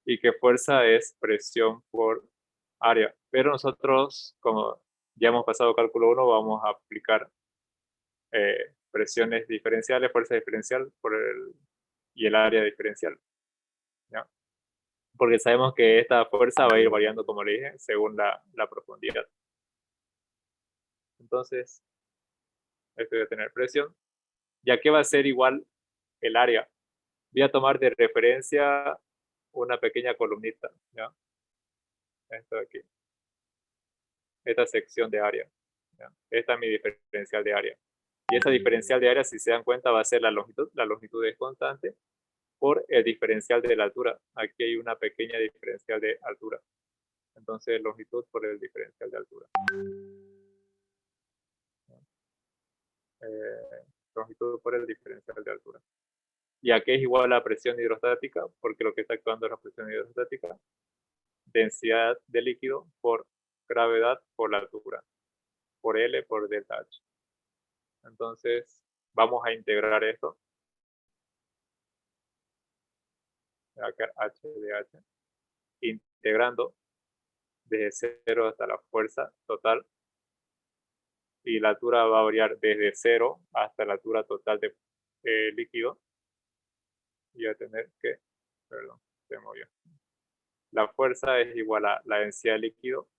Speaker 1: y que fuerza es presión por área. Pero nosotros, como ya hemos pasado cálculo 1, vamos a aplicar presiones diferenciales, fuerza diferencial y el área diferencial, ¿ya? Porque sabemos que esta fuerza va a ir variando, como le dije, según la profundidad. Entonces, esto va a tener presión. ¿Ya que va a ser igual el área? Voy a tomar de referencia una pequeña columnita, ¿ya? Esto de aquí. Esta sección de área, ¿ya? Esta es mi diferencial de área. Y esa diferencial de área, si se dan cuenta, va a ser la longitud. La longitud es constante por el diferencial de la altura. Aquí hay una pequeña diferencial de altura. Entonces, longitud por el diferencial de altura. Longitud por el diferencial de altura. ¿Y a qué es igual la presión hidrostática? Porque lo que está actuando es la presión hidrostática. Densidad de líquido por gravedad por la altura. Por L por delta H. Entonces, vamos a integrar esto. Acá H de H. Integrando desde 0 hasta la fuerza total. Y la altura va a variar desde 0 hasta la altura total de líquido. Y va a tener que, perdón, se movió. La fuerza es igual a la densidad de líquido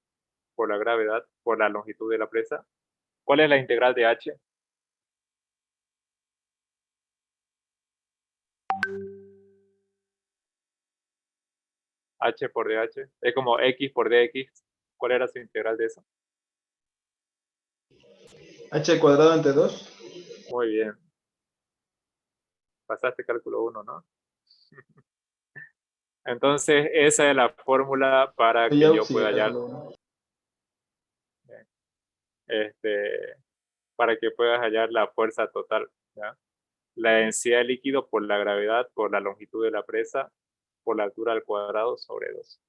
Speaker 1: por la gravedad por la longitud de la presa. ¿Cuál es la integral de H? H por DH. Es como X por DX. ¿Cuál era su integral de eso?
Speaker 11: H² entre 2.
Speaker 1: Muy bien. Pasaste cálculo 1, ¿no? Entonces, esa es la fórmula para que yo pueda hallar, para que puedas hallar la fuerza total, ¿ya? La densidad de líquido por la gravedad, por la longitud de la presa, por la altura al cuadrado sobre 2.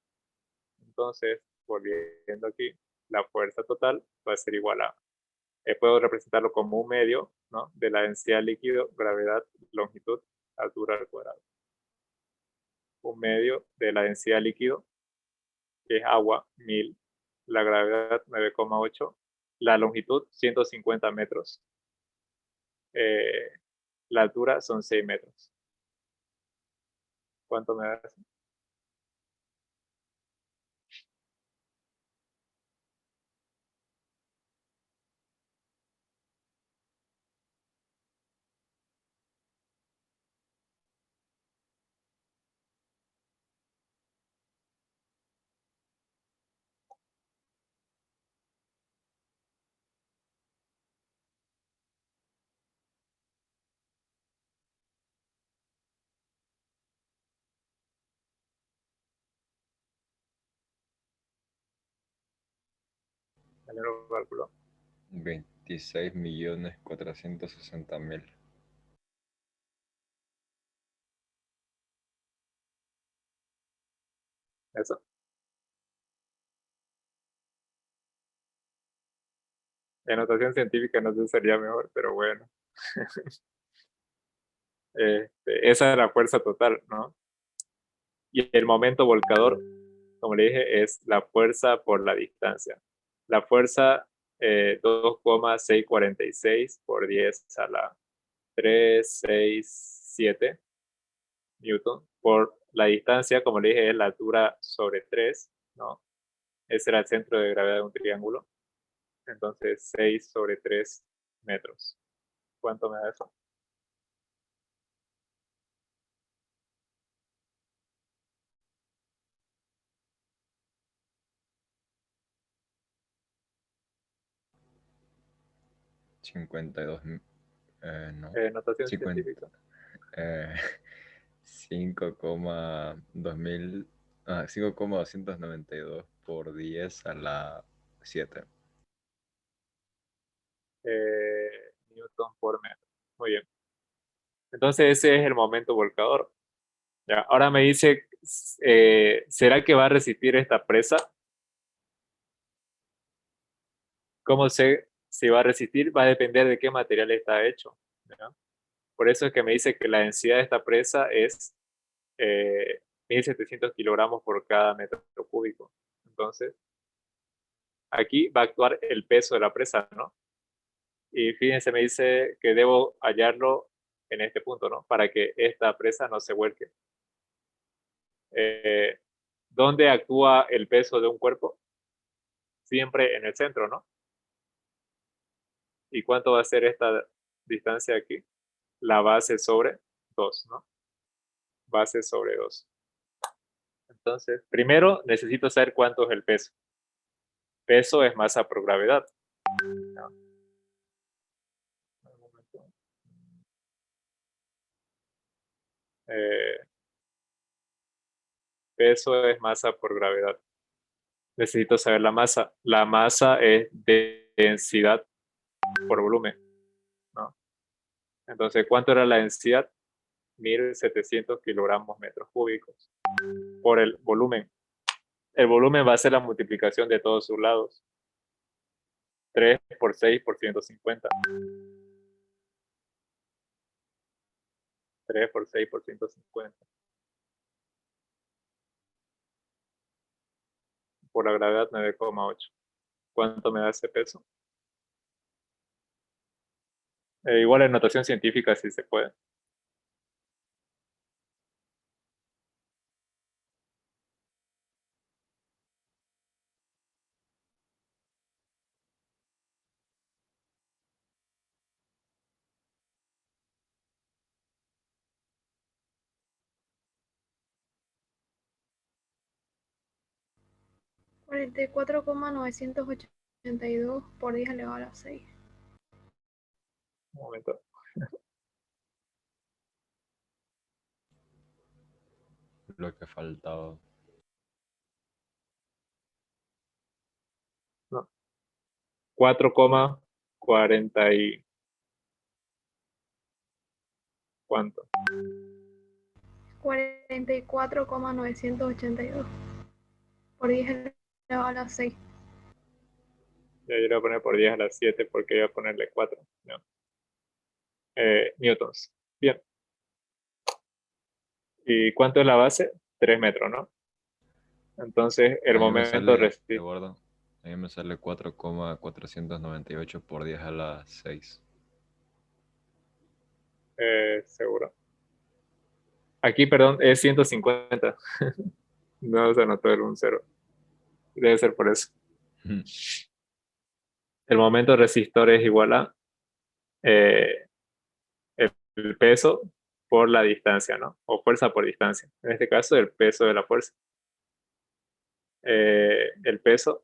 Speaker 1: Entonces, volviendo aquí, la fuerza total va a ser igual a, puedo representarlo como un medio, ¿no? De la densidad de líquido, gravedad, longitud, altura al cuadrado. Un medio de la densidad de líquido, que es agua, 1000, la gravedad 9,8, la longitud 150 metros, la altura son 6 metros. ¿Cuánto me da eso? Ya lo calculo.
Speaker 2: 26.460.000.
Speaker 1: Eso. En notación científica no sé, sería mejor, pero bueno. Esa es la fuerza total, ¿no? Y el momento volcador como le dije, es la fuerza por la distancia. La fuerza 2,646 por 10 a la 367 newton por la distancia, como le dije, es la altura sobre 3, ¿no? Ese era el centro de gravedad de un triángulo. Entonces, 6 sobre 3 metros. ¿Cuánto me da eso?
Speaker 2: No.
Speaker 1: Notación
Speaker 2: 50,
Speaker 1: científica.
Speaker 2: 5,292 por 10 a la 7.
Speaker 1: Newton por metro. Muy bien. Entonces ese es el momento volcador. Ya, ahora me dice, ¿será que va a resistir esta presa? ¿Cómo sé si va a resistir? Va a depender de qué material está hecho. ¿Ya? Por eso es que me dice que la densidad de esta presa es 1700 kilogramos por cada metro cúbico. Entonces, aquí va a actuar el peso de la presa, ¿no? Y fíjense, me dice que debo hallarlo en este punto, ¿no? Para que esta presa no se vuelque. ¿Dónde actúa el peso de un cuerpo? Siempre en el centro, ¿no? ¿Y cuánto va a ser esta distancia aquí? La base sobre 2, ¿no? Base sobre 2. Entonces, primero necesito saber cuánto es el peso. Peso es masa por gravedad. ¿No? Un momento. Peso es masa por gravedad. Necesito saber la masa. La masa es densidad por volumen, ¿no? Entonces, ¿cuánto era la densidad? 1700 kilogramos metros cúbicos por el volumen. El volumen va a ser la multiplicación de todos sus lados. 3 por 6 por 150. 3 por 6 por 150. Por la gravedad 9,8. ¿Cuánto me da ese peso? Igual en notación científica si se puede.
Speaker 5: Cuarenta y cuatro coma novecientos ochenta y dos por 10 elevado a la 6.
Speaker 1: Un momento.
Speaker 2: Lo que faltaba.
Speaker 1: No. 4,40 y... ¿Cuánto?
Speaker 5: 44,982 por 10 elevado a la 6.
Speaker 1: Ya yo le voy a poner por 10 a las 7 porque voy a ponerle 4. ¿No? Newtons. Bien. ¿Y cuánto es la base? 3 metros, ¿no? Entonces, el
Speaker 2: A mí me
Speaker 1: momento
Speaker 2: sale,
Speaker 1: resiste.
Speaker 2: Eduardo, a mí me sale 4,498 por 10 a la 6.
Speaker 1: Seguro. Aquí, perdón, es 150. No se anotó el 1,0. Debe ser por eso. El momento resistor es igual a el peso por la distancia, ¿no? O fuerza por distancia. En este caso, el peso de la fuerza. El peso,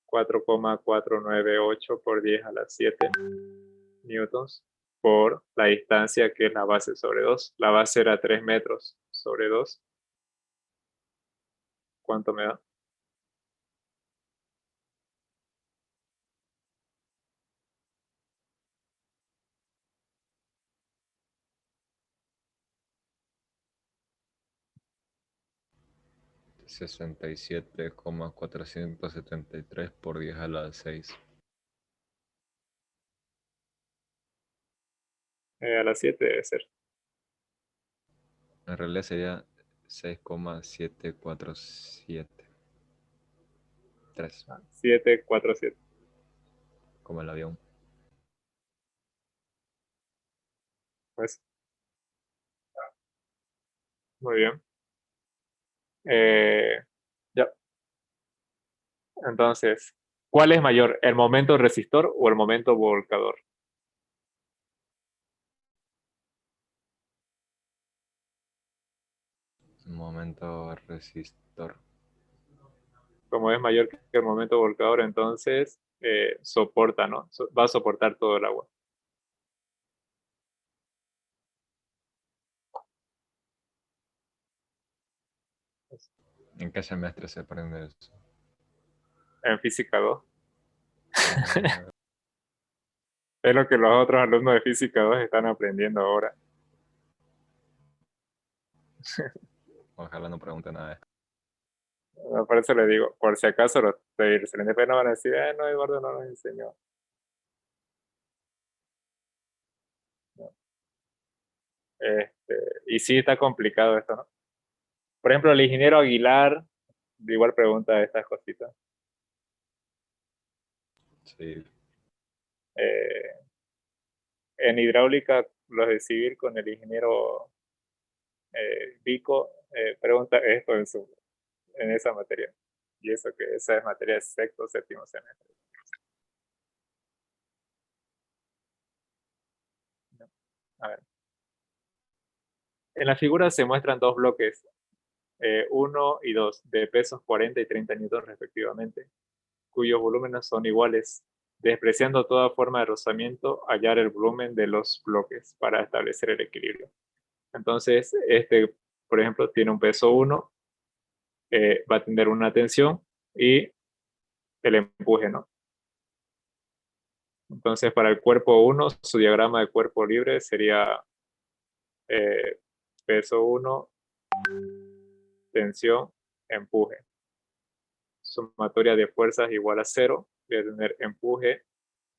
Speaker 1: 4,498 por 10 a la 7 newtons por la distancia que es la base sobre 2. La base era 3 metros sobre 2. ¿Cuánto me da?
Speaker 2: Sesenta y siete coma 473 por 10 a la 6.
Speaker 1: A la 7 debe ser.
Speaker 2: En realidad sería 6,747. 3,
Speaker 1: 747.
Speaker 2: como el avión.
Speaker 1: Pues, muy bien. Ya. Entonces, ¿cuál es mayor, el momento resistor o el momento volcador?
Speaker 2: Momento resistor.
Speaker 1: Como es mayor que el momento volcador, entonces soporta, ¿no? Va a soportar todo el agua.
Speaker 2: ¿En qué semestre se aprende eso?
Speaker 1: En física 2.
Speaker 2: Ah,
Speaker 1: Es lo que los otros alumnos de física 2 están aprendiendo ahora.
Speaker 2: ojalá no pregunte nada de esto.
Speaker 1: Por eso le digo, por si acaso los de excelente no van a decir, no, Eduardo no nos enseñó. No. Y sí está complicado esto, ¿no? Por ejemplo, el ingeniero Aguilar igual pregunta estas cositas.
Speaker 2: Sí.
Speaker 1: En hidráulica, los de civil con el ingeniero Vico pregunta esto en esa materia. Y eso que esa es materia de sexto, séptimo semestre. A ver. En la figura se muestran dos bloques, 1 y 2, de pesos 40 y 30 newtons respectivamente, cuyos volúmenes son iguales. Despreciando toda forma de rozamiento, hallar el volumen de los bloques para establecer el equilibrio. Entonces, por ejemplo, tiene un peso 1, va a tener una tensión y el empuje, ¿no? Entonces, para el cuerpo 1, su diagrama de cuerpo libre sería peso 1, tensión, empuje. Sumatoria de fuerzas igual a 0. Voy a tener empuje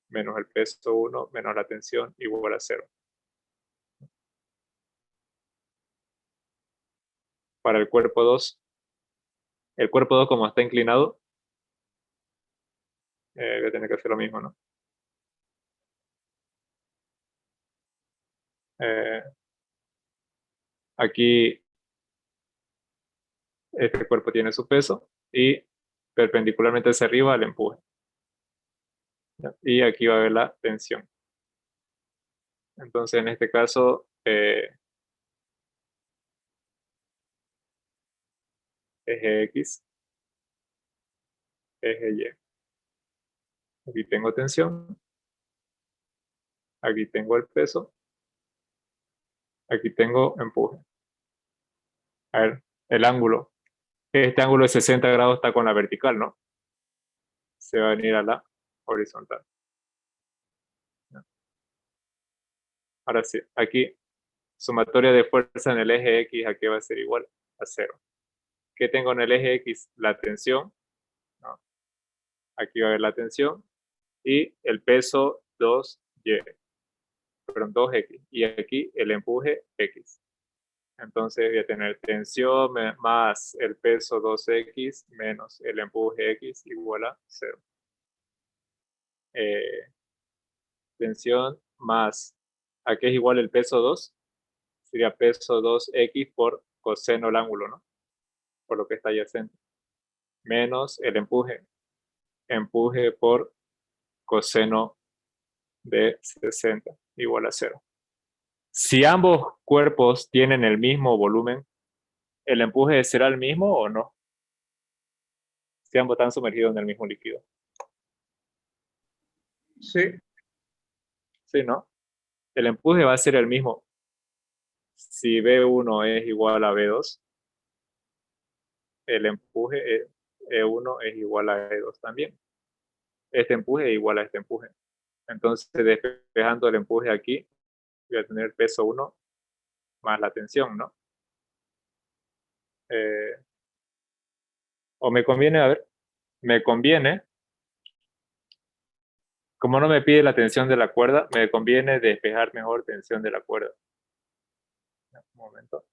Speaker 1: menos el peso 1 menos la tensión igual a 0. Para el cuerpo 2 como está inclinado, voy a tener que hacer lo mismo, ¿no? Aquí este cuerpo tiene su peso y perpendicularmente hacia arriba el empuje. Y aquí va a haber la tensión. Entonces, en este caso, eje X, eje Y. Aquí tengo tensión, aquí tengo el peso, aquí tengo empuje. A ver, el ángulo. Este ángulo de 60 grados está con la vertical, ¿no? Se va a venir a la horizontal. Ahora sí, aquí, sumatoria de fuerza en el eje X, aquí va a ser igual a 0. ¿Qué tengo en el eje X? La tensión, ¿no? Aquí va a haber la tensión y el peso 2Y, perdón, 2X, y aquí el empuje X. Entonces voy a tener tensión más el peso 2X menos el empuje X igual a 0. Tensión más, aquí es igual el peso 2, sería peso 2X por coseno del ángulo, ¿no? Por lo que está adyacente. Menos el empuje por coseno de 60 igual a 0. Si ambos cuerpos tienen el mismo volumen, ¿el empuje será el mismo o no? Si ambos están sumergidos en el mismo líquido.
Speaker 4: Sí.
Speaker 1: Sí, ¿no? El empuje va a ser el mismo. Si B1 es igual a B2, el empuje E1 es igual a E2 también. Este empuje es igual a este empuje. Entonces, despejando el empuje aquí, voy a tener peso 1 más la tensión, ¿no? O me conviene, a ver, me conviene, como no me pide la tensión de la cuerda, me conviene despejar mejor tensión de la cuerda. Un momento.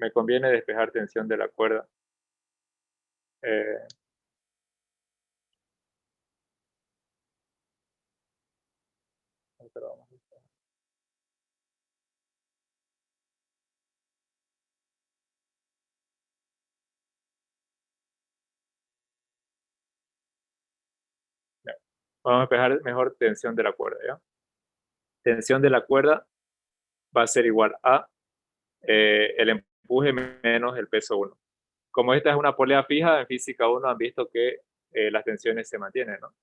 Speaker 1: me conviene despejar tensión de la cuerda. Vamos a despejar mejor tensión de la cuerda, ¿ya? Tensión de la cuerda va a ser igual a el empuje menos el peso 1. Como esta es una polea fija, en física 1 han visto que las tensiones se mantienen, ¿no?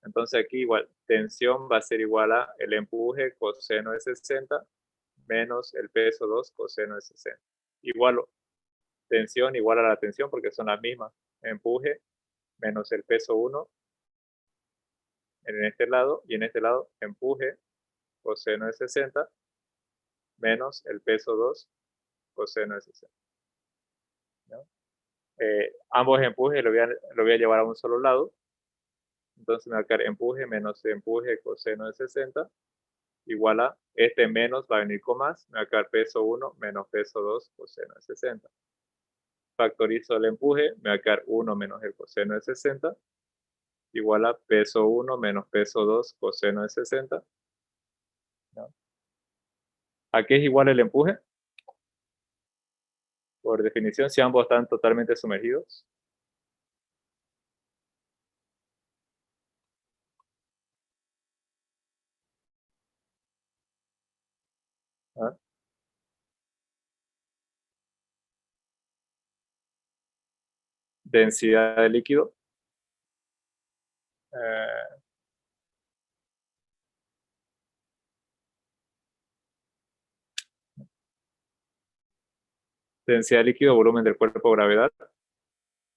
Speaker 1: Entonces aquí igual, tensión va a ser igual a el empuje coseno de 60 menos el peso 2 coseno de 60. Igual, tensión igual a la tensión porque son las mismas. Empuje menos el peso 1 en este lado y en este lado empuje coseno de 60 menos el peso 2 coseno de 60. ¿No? Ambos empujes lo voy a llevar a un solo lado. Entonces me va a quedar empuje menos empuje coseno de 60 igual a este menos va a venir con más, me va a quedar peso 1 menos peso 2 coseno de 60. Factorizo el empuje, me va a quedar 1 menos el coseno de 60 igual a peso 1 menos peso 2 coseno de 60. ¿No? ¿A qué es igual el empuje? Por definición, si ambos están totalmente sumergidos. ¿Ah? Densidad de líquido. Densidad de líquido, volumen del cuerpo, gravedad.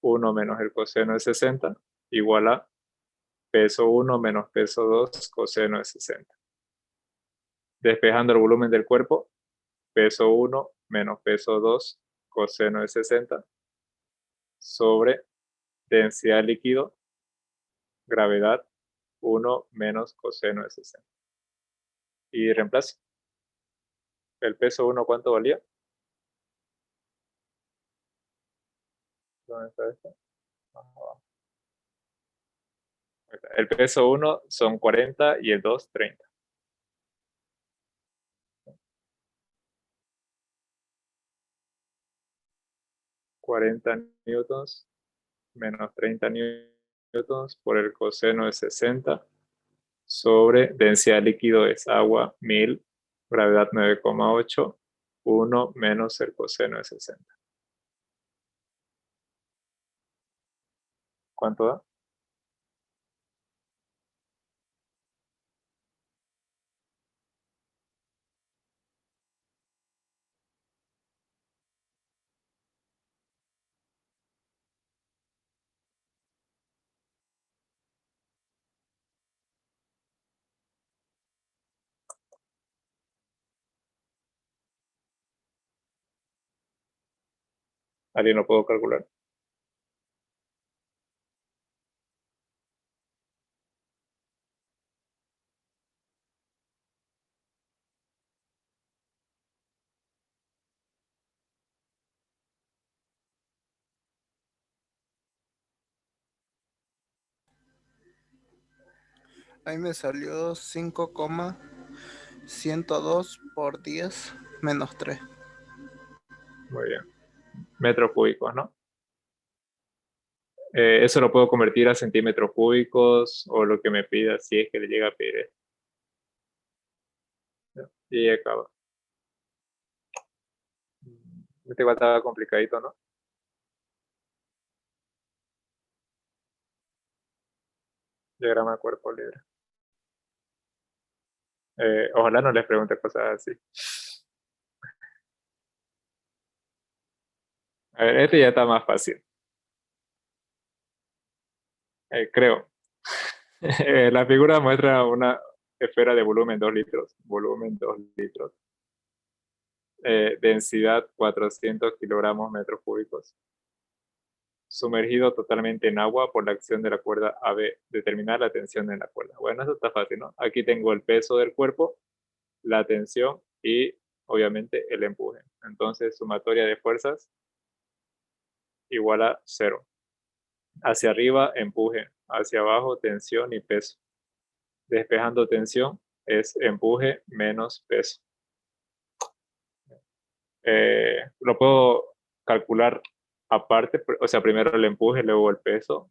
Speaker 1: 1 menos el coseno de 60 igual a peso 1 menos peso 2 coseno de 60. Despejando el volumen del cuerpo, peso 1 menos peso 2 coseno de 60 sobre densidad de líquido, gravedad 1 menos coseno de 60. Y reemplazo. ¿El peso 1 cuánto valía? ¿Dónde está esto? El peso 1 son 40 y el 2, 30. $40 newtons menos 30 newtons por el coseno de 60 sobre densidad líquido es agua 1000, gravedad 9,8, 1 menos el coseno de 60. ¿Cuánto da? ¿Alguien lo puedo calcular?
Speaker 7: Ahí me salió 5,102 por 10 menos 3.
Speaker 1: Muy bien. Metros cúbicos, ¿no? Eso lo puedo convertir a centímetros cúbicos o lo que me pida si es que le llega a pedir esto. Y acaba. Este igual estaba complicadito, ¿no? Diagrama de cuerpo libre. Ojalá no les pregunte cosas así. A ver, este ya está más fácil. Creo. La figura muestra una esfera de volumen 2 litros. Volumen 2 litros. Densidad 400 kilogramos metros cúbicos. Sumergido totalmente en agua por la acción de la cuerda AB. Determinar la tensión en la cuerda. Bueno, eso está fácil, ¿no? Aquí tengo el peso del cuerpo, la tensión y obviamente, el empuje. Entonces, sumatoria de fuerzas igual a 0. Hacia arriba, empuje. Hacia abajo, tensión y peso. Despejando tensión es empuje menos peso. Lo puedo calcular aparte, o sea, primero el empuje, luego el peso.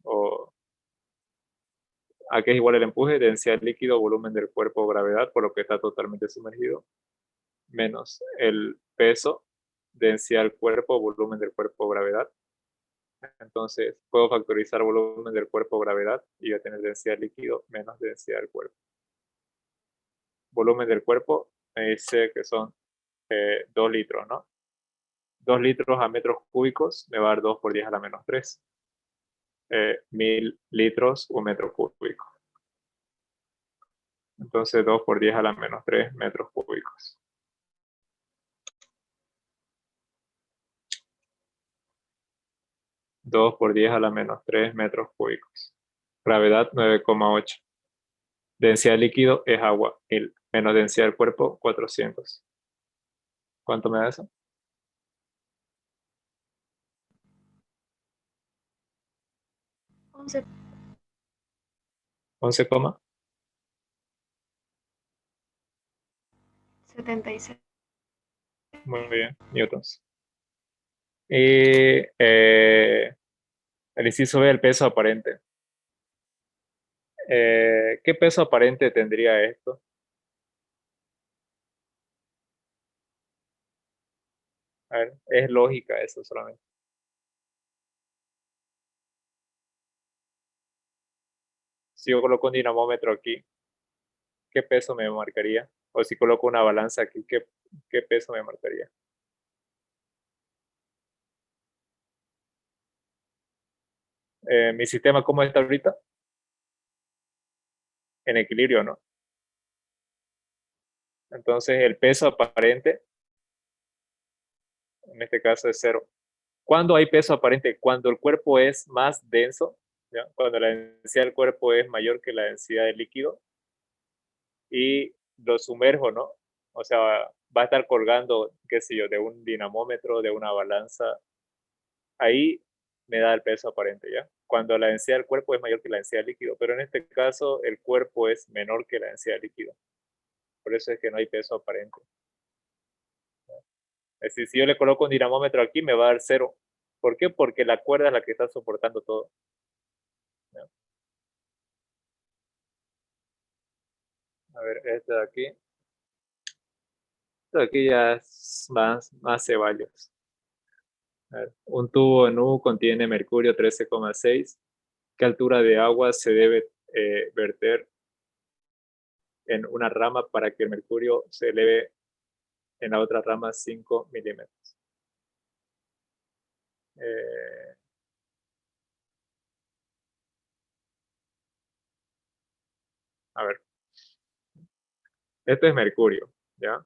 Speaker 1: ¿A qué es igual el empuje? Densidad líquido, volumen del cuerpo, gravedad, por lo que está totalmente sumergido, menos el peso, densidad del cuerpo, volumen del cuerpo, gravedad. Entonces, puedo factorizar volumen del cuerpo, gravedad, y voy a tener densidad líquido menos densidad del cuerpo. Volumen del cuerpo me dice que son 2 litros, ¿no? 2 litros a metros cúbicos me va a dar 2 por 10 a la menos 3. 1000 litros un metro cúbico. Entonces 2 por 10 a la menos 3 metros cúbicos. Dos por 10 a la menos 3 metros cúbicos. Gravedad 9,8. Densidad líquido es agua, 1000. Menos densidad del cuerpo, 400. ¿Cuánto me da eso?
Speaker 5: 11.
Speaker 1: 11,
Speaker 5: 76.
Speaker 1: muy bien, newtons. Y el inciso B, el peso aparente. ¿Qué peso aparente tendría esto? A ver, es lógica eso solamente. Si yo coloco un dinamómetro aquí, ¿qué peso me marcaría? O si coloco una balanza aquí, ¿qué peso me marcaría? ¿Mi sistema cómo está ahorita? En equilibrio, ¿no? Entonces el peso aparente, en este caso es 0. ¿Cuándo hay peso aparente? Cuando el cuerpo es más denso, ¿ya? Cuando la densidad del cuerpo es mayor que la densidad del líquido y lo sumerjo, ¿no? O sea, va a estar colgando, qué sé yo, de un dinamómetro, de una balanza. Ahí me da el peso aparente, ¿ya? Cuando la densidad del cuerpo es mayor que la densidad del líquido, pero en este caso el cuerpo es menor que la densidad del líquido. Por eso es que no hay peso aparente. Es decir, si yo le coloco un dinamómetro aquí, me va a dar 0. ¿Por qué? Porque la cuerda es la que está soportando todo. ¿Ya? A ver, este de aquí. Este de aquí ya es más ceballos. A ver, un tubo en U contiene mercurio 13,6. ¿Qué altura de agua se debe verter en una rama para que el mercurio se eleve en la otra rama 5 milímetros? A ver, esto es mercurio, ¿ya?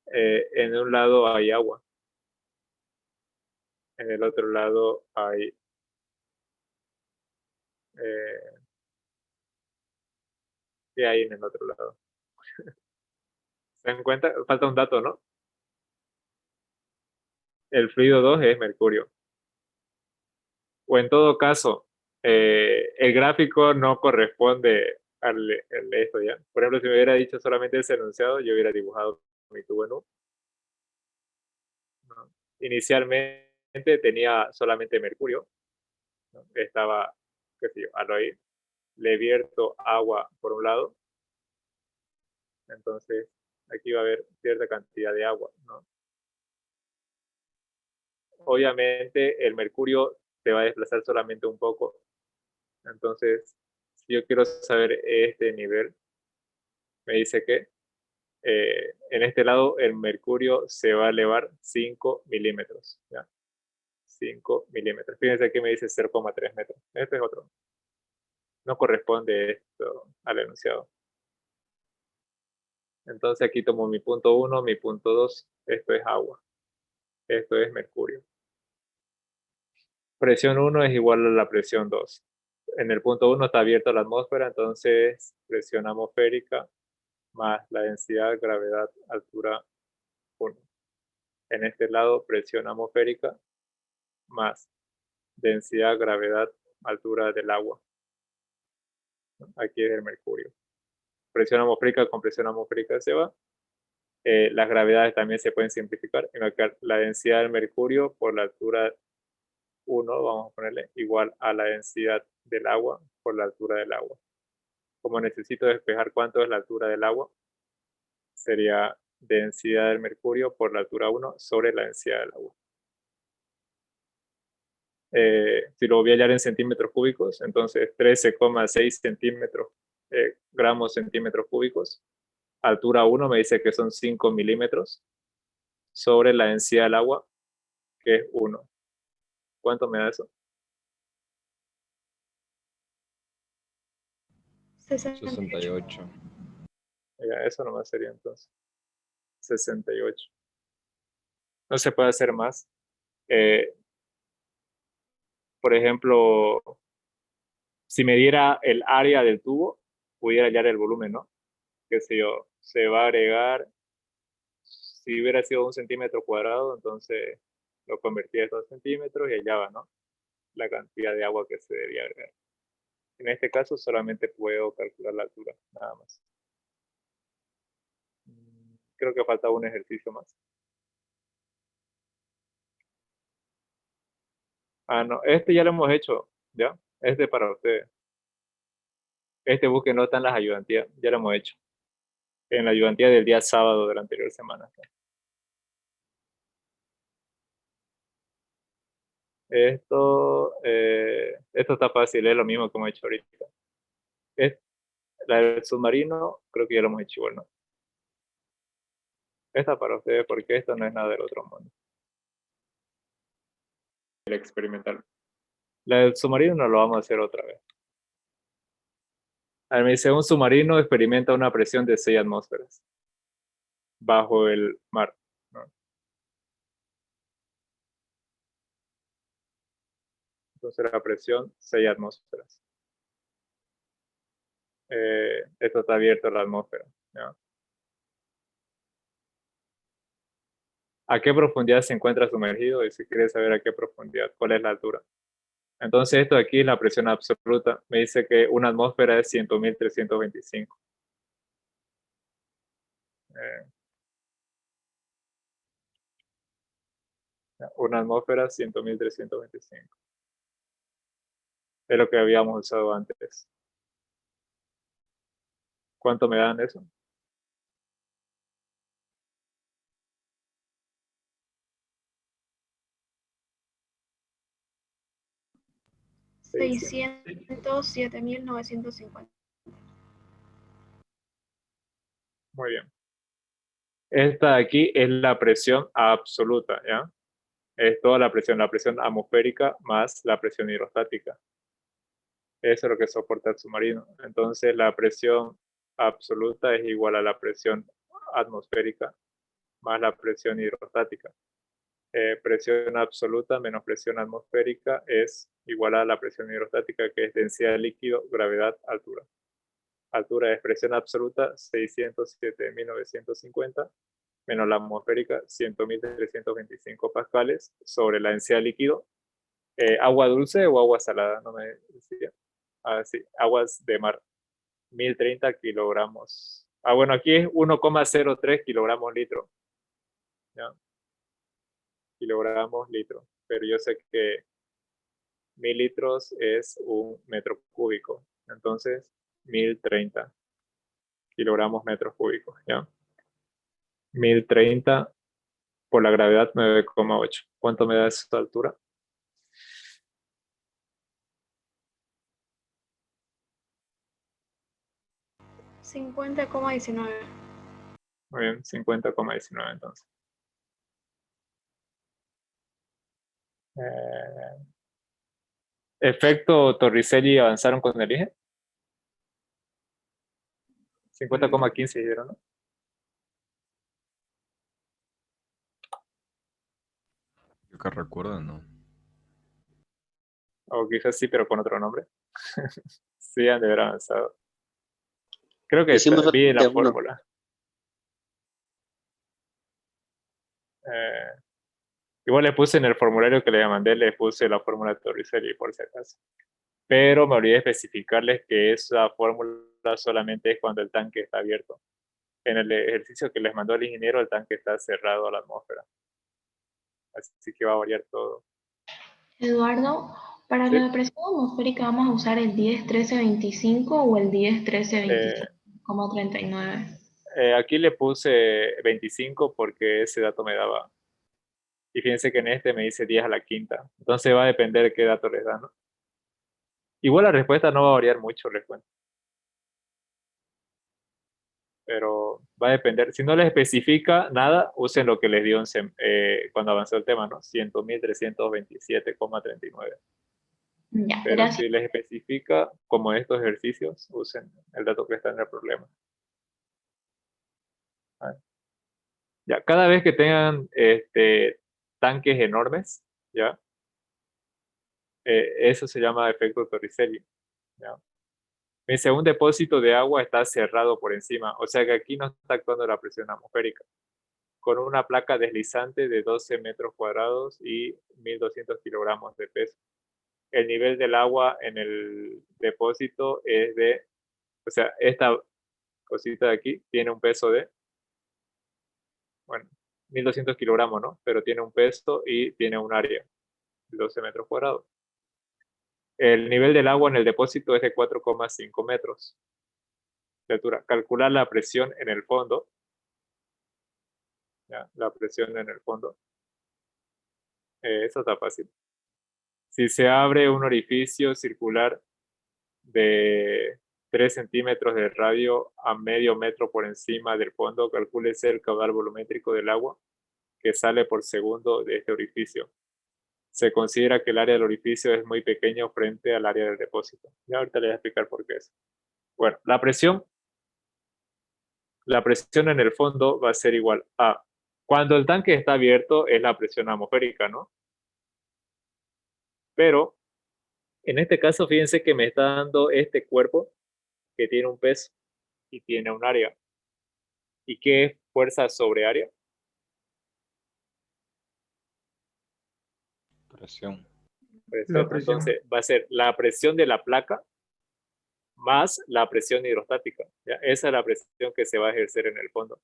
Speaker 1: En un lado hay agua, en el otro lado hay ¿qué hay en el otro lado? ¿Se dan cuenta? Falta un dato, ¿no? El fluido 2 es mercurio. O en todo caso, el gráfico no corresponde al esto, ¿ya? Por ejemplo, si me hubiera dicho solamente ese enunciado, yo hubiera dibujado mi tubo en U, ¿no? Inicialmente tenía solamente mercurio, ¿no? Estaba, qué sé yo, al oír, le vierto agua por un lado, entonces aquí va a haber cierta cantidad de agua, ¿no? Obviamente el mercurio se va a desplazar solamente un poco, entonces si yo quiero saber este nivel, me dice que en este lado el mercurio se va a elevar 5 milímetros, ¿ya? 5 milímetros. Fíjense aquí me dice 0,3 metros. Este es otro. No corresponde esto al enunciado. Entonces aquí tomo mi punto 1, mi punto 2. Esto es agua. Esto es mercurio. Presión 1 es igual a la presión 2. En el punto 1 está abierta la atmósfera, entonces presión atmosférica más la densidad, gravedad, altura 1. En este lado, presión atmosférica más densidad, gravedad, altura del agua. Aquí es el mercurio. Presión atmosférica con presión atmosférica se va. Las gravedades también se pueden simplificar. En la densidad del mercurio por la altura 1, vamos a ponerle, igual a la densidad del agua por la altura del agua. Como necesito despejar cuánto es la altura del agua, sería densidad del mercurio por la altura 1 sobre la densidad del agua. Si lo voy a hallar en centímetros cúbicos, entonces 13,6 gramos centímetros cúbicos. Altura 1 me dice que son 5 milímetros sobre la densidad del agua, que es 1. ¿Cuánto me da eso?
Speaker 2: 68.
Speaker 1: Ya, eso nomás sería entonces 68. No se puede hacer más. Por ejemplo, si me diera el área del tubo, pudiera hallar el volumen, ¿no? Qué sé yo, se va a agregar, si hubiera sido 1 centímetro cuadrado, entonces lo convertía a 2 centímetros y hallaba, ¿no? La cantidad de agua que se debía agregar. En este caso solamente puedo calcular la altura, nada más. Creo que falta un ejercicio más. Ah, no, este ya lo hemos hecho, ¿ya? Este para ustedes. Este busque no está en las ayudantías, ya lo hemos hecho. En la ayudantía del día sábado de la anterior semana. Esto está fácil, es lo mismo que hemos hecho ahorita. La del submarino, creo que ya lo hemos hecho igual, ¿no? Esta para ustedes, porque esto no es nada del otro mundo. El experimental. La del submarino no lo vamos a hacer otra vez. A ver, me dice, un submarino experimenta una presión de 6 atmósferas bajo el mar, ¿no? Entonces la presión, 6 atmósferas. Esto está abierto a la atmósfera, ¿no? ¿A qué profundidad se encuentra sumergido? Y si quieres saber a qué profundidad, ¿cuál es la altura? Entonces esto de aquí es la presión absoluta. Me dice que una atmósfera es 100.325. Una atmósfera 100.325. Es lo que habíamos usado antes. ¿Cuánto me dan eso?
Speaker 5: $607.950.
Speaker 1: Muy bien. Esta de aquí es la presión absoluta, ¿ya? Es toda la presión atmosférica más la presión hidrostática. Eso es lo que soporta el submarino. Entonces la presión absoluta es igual a la presión atmosférica más la presión hidrostática. Presión absoluta menos presión atmosférica es igual a la presión hidrostática, que es densidad de líquido, gravedad, altura. Altura es presión absoluta 607.950 menos la atmosférica 100.325 pascales sobre la densidad de líquido. ¿Agua dulce o agua salada? No me decía. Ah, sí, aguas de mar. 1030 kilogramos. Ah, bueno, aquí es 1,03 kilogramos litro. ¿Ya? Kilogramos litro. Pero yo sé que 1000 litros es 1 metro cúbico. Entonces, 1030 kilogramos metros cúbicos. ¿Ya? 1030 por la gravedad 9,8. ¿Cuánto me da esa altura?
Speaker 5: $50,19.
Speaker 1: Muy bien, 50,19 entonces. Efecto Torricelli avanzaron con el eje. 50,15 dijeron, ¿no?
Speaker 2: Yo que recuerdo, no.
Speaker 1: O quizás sí, pero con otro nombre. Sí, han de haber avanzado. Creo que
Speaker 11: Hicimos
Speaker 1: vi la
Speaker 11: de uno.
Speaker 1: fórmula. Igual le puse en el formulario que le mandé, le puse la fórmula de Torricelli por si acaso. Pero me olvidé de especificarles que esa fórmula solamente es cuando el tanque está abierto. En el ejercicio que les mandó el ingeniero, el tanque está cerrado a la atmósfera. Así que va a variar todo.
Speaker 5: Eduardo, para
Speaker 1: Sí.
Speaker 5: la presión atmosférica vamos a usar el 10-13-25 o el 10-13-23,39.
Speaker 1: Aquí le puse 25 porque ese dato me daba. Y fíjense que en este me dice 10 a la quinta. Entonces va a depender de qué dato les da, ¿no? Igual la respuesta no va a variar mucho, les cuento. Pero va a depender. Si no les especifica nada, usen lo que les dio cuando avanzó el tema, ¿no? 100.327,39.
Speaker 5: Ya,
Speaker 1: Pero
Speaker 5: gracias.
Speaker 1: si les especifica, como estos ejercicios, usen el dato que está en el problema. Ya, cada vez que tengan tanques enormes, ¿ya? Eso se llama efecto Torricelli, ¿ya? Si un depósito de agua está cerrado por encima, o sea que aquí no está actuando la presión atmosférica, con una placa deslizante de 12 metros cuadrados y 1.200 kilogramos de peso. El nivel del agua en el depósito es de, o sea, esta cosita de aquí tiene un peso de, bueno, 1.200 kilogramos, ¿no? Pero tiene un peso y tiene un área de 12 metros cuadrados. El nivel del agua en el depósito es de 4,5 metros de altura. Calcular la presión en el fondo. ¿Ya? La presión en el fondo. Eso está fácil. Si se abre un orificio circular de 3 centímetros de radio a medio metro por encima del fondo, calcúlese el caudal volumétrico del agua que sale por segundo de este orificio. Se considera que el área del orificio es muy pequeño frente al área del depósito. Ya ahorita les voy a explicar por qué es. Bueno, la presión en el fondo va a ser igual a, cuando el tanque está abierto, es la presión atmosférica, ¿no? Pero, en este caso, fíjense que me está dando este cuerpo que tiene un peso y tiene un área. ¿Y qué es fuerza sobre área?
Speaker 2: Presión.
Speaker 4: La presión.
Speaker 1: Entonces, va a ser la presión de la placa más la presión hidrostática. ¿Ya? Esa es la presión que se va a ejercer en el fondo.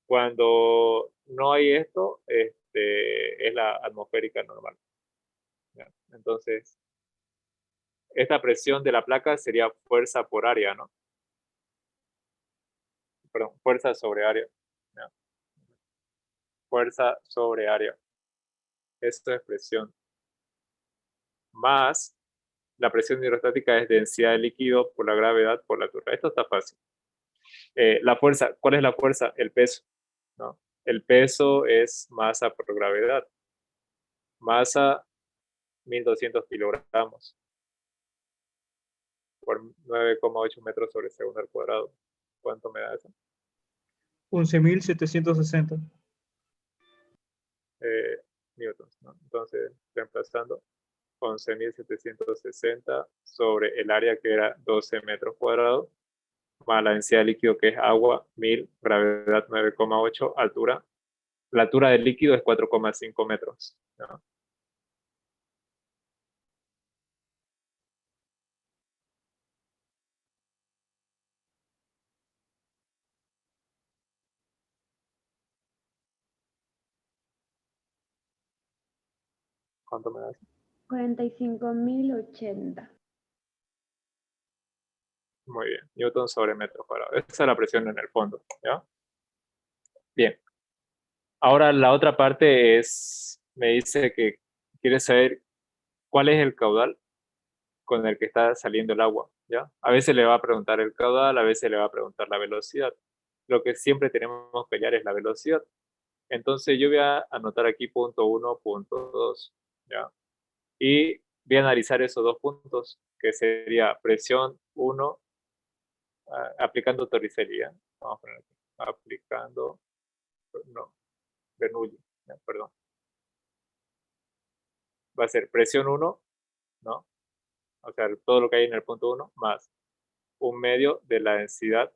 Speaker 1: Cuando no hay esto, es la atmosférica normal. ¿Ya? Entonces, esta presión de la placa sería fuerza por área, ¿no? Perdón, fuerza sobre área. ¿Ya? Fuerza sobre área. Esto es presión. Más la presión hidrostática es densidad de líquido por la gravedad por la altura. Esto está fácil. La fuerza, ¿cuál es la fuerza? El peso, ¿no? El peso es masa por gravedad. Masa, 1.200 kilogramos por 9,8 metros sobre segundo al cuadrado. ¿Cuánto me da eso?
Speaker 4: 11.760.
Speaker 1: Newtons, ¿no? Entonces, reemplazando 11.760 sobre el área que era 12 metros cuadrados, más la densidad de líquido que es agua, 1.000, gravedad 9,8, altura. La altura del líquido es 4,5 metros, ¿no? ¿Cuánto me da eso?
Speaker 9: 45.080.
Speaker 1: Muy bien, Newton sobre metro cuadrado. Esa es la presión en el fondo, ¿ya? Bien. Ahora la otra parte es, me dice que quiere saber cuál es el caudal con el que está saliendo el agua, ¿ya? A veces le va a preguntar el caudal, a veces le va a preguntar la velocidad. Lo que siempre tenemos que hallar es la velocidad. Entonces yo voy a anotar aquí punto 1, punto 2, ¿ya? Y voy a analizar esos dos puntos, que sería presión 1, aplicando Torricelli, ¿ya? Vamos a poner aquí, aplicando, no, Bernoulli, perdón. Va a ser presión 1, ¿no? O sea, todo lo que hay en el punto 1, más un medio de la densidad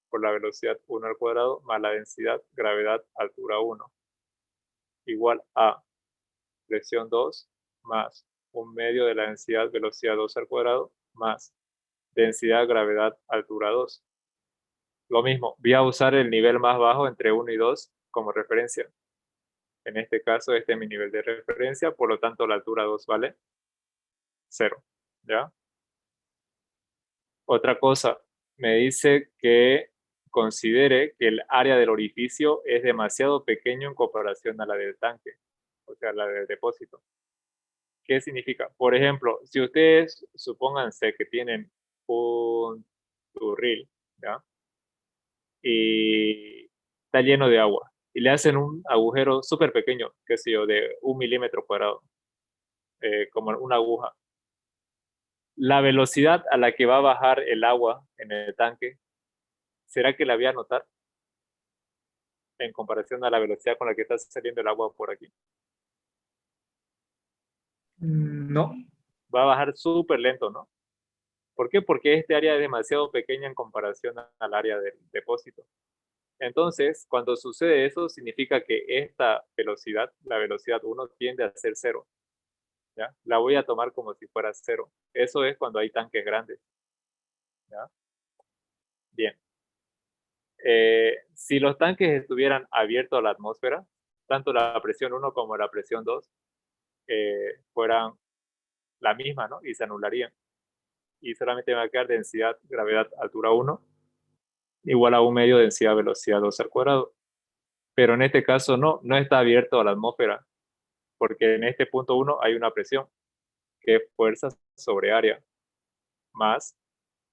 Speaker 1: por la velocidad 1 al cuadrado, más la densidad, gravedad, altura 1. igual a presión 2 más 1/2 de la densidad velocidad 2 al cuadrado más densidad gravedad altura 2. Lo mismo, voy a usar el nivel más bajo entre 1 y 2 como referencia. En este caso, este es mi nivel de referencia, por lo tanto la altura 2 vale 0. ¿Ya? Otra cosa, me dice que considere que el área del orificio es demasiado pequeño en comparación a la del tanque, o sea, la del depósito. ¿Qué significa? Por ejemplo, si ustedes supónganse que tienen un barril, ¿ya? Y está lleno de agua y le hacen un agujero súper pequeño, qué sé yo, de 1 milímetro cuadrado, como una aguja. La velocidad a la que va a bajar el agua en el tanque, ¿será que la voy a notar en comparación a la velocidad con la que está saliendo el agua por aquí?
Speaker 4: No.
Speaker 1: Va a bajar súper lento, ¿no? ¿Por qué? Porque este área es demasiado pequeña en comparación al área del depósito. Entonces, cuando sucede eso, significa que esta velocidad, la velocidad 1, tiende a ser 0. ¿Ya? La voy a tomar como si fuera 0. Eso es cuando hay tanques grandes. ¿Ya? Bien. Si los tanques estuvieran abiertos a la atmósfera, tanto la presión 1 como la presión 2 fueran la misma, ¿no? Y se anularían. Y solamente va a quedar densidad, gravedad, altura 1, igual a 1/2 densidad, velocidad 2 al cuadrado. Pero en este caso no está abierto a la atmósfera, porque en este punto 1 hay una presión, que es fuerza sobre área, más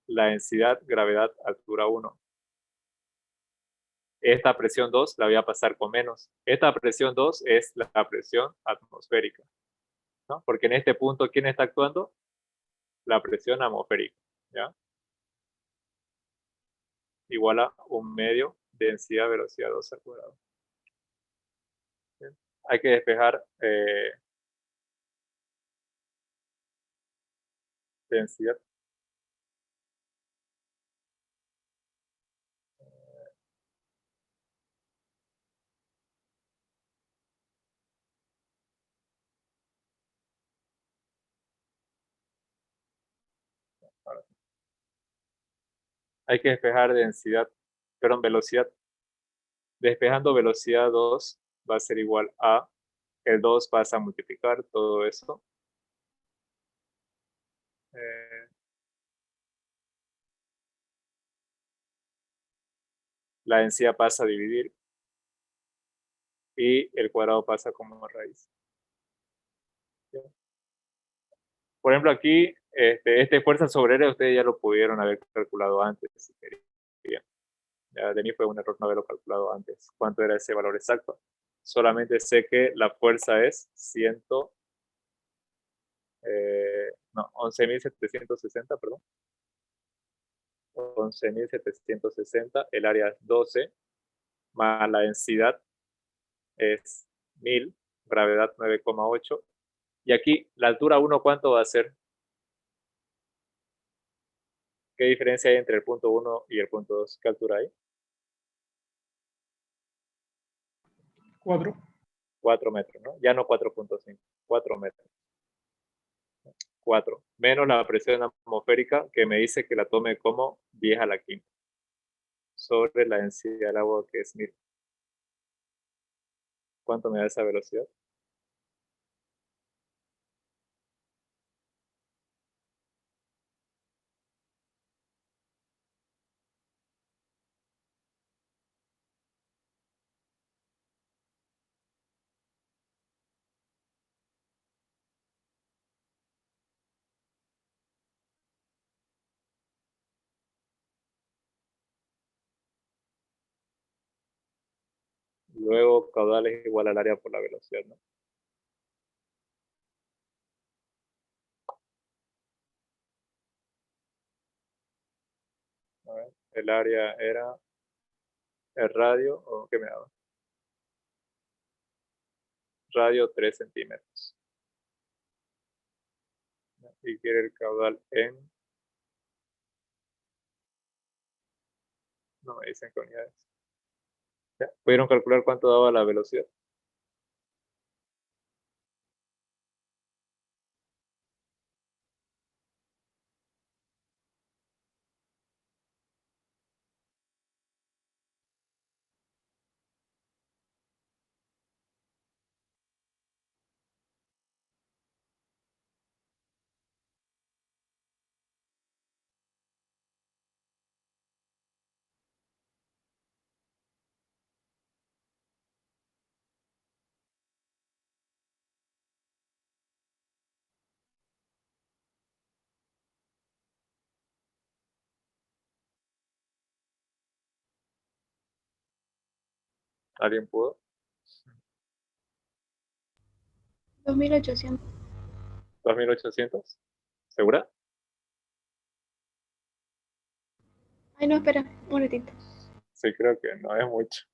Speaker 1: la densidad, gravedad, altura 1. Esta presión 2 la voy a pasar con menos. Esta presión 2 es la presión atmosférica, ¿no? Porque en este punto, ¿quién está actuando? La presión atmosférica, ¿ya? Igual a 1/2 densidad, velocidad 2 al cuadrado. ¿Bien? Hay que despejar densidad. Ahora sí. Hay que despejar densidad, perdón, velocidad. Despejando velocidad 2 va a ser igual a, el 2 pasa a multiplicar todo eso. La densidad pasa a dividir y el cuadrado pasa como raíz. ¿Sí? Por ejemplo, aquí, este fuerza sobre área ustedes ya lo pudieron haber calculado antes, si querían. Ya de mí fue un error no haberlo calculado antes. ¿Cuánto era ese valor exacto? Solamente sé que la fuerza es 11.760, perdón. 11.760, el área es 12, más la densidad es 1000, gravedad 9,8. Y aquí, la altura 1, ¿cuánto va a ser? ¿Qué diferencia hay entre el punto 1 y el punto 2? ¿Qué altura hay?
Speaker 4: 4.
Speaker 1: 4 metros, ¿no? Ya no 4.5, 4 metros. 4, menos la presión atmosférica, que me dice que la tome como 10 a la quinta, sobre la densidad del agua, que es 1000. ¿Cuánto me da esa velocidad? Luego, caudal es igual al área por la velocidad, ¿no? A ver, el área era el radio, ¿o qué me daba? Radio 3 centímetros. Y quiere el caudal en... No me dicen qué unidades. ¿Ya? ¿Pudieron calcular cuánto daba la velocidad? ¿Alguien pudo?
Speaker 5: 2800.
Speaker 1: 2800. ¿Segura?
Speaker 5: Ay, no, espera, un momentito.
Speaker 1: Sí, creo que no es mucho.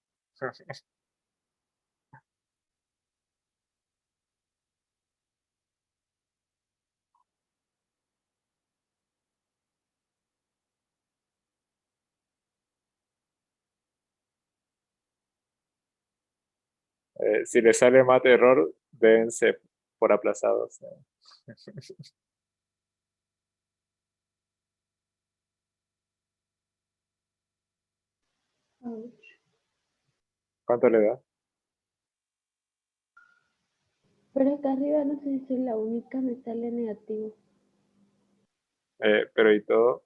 Speaker 1: Si le sale más de error, dense por aplazados. ¿Cuánto le da?
Speaker 9: Pero acá arriba no sé si soy la única, me sale negativo.
Speaker 1: Pero y todo,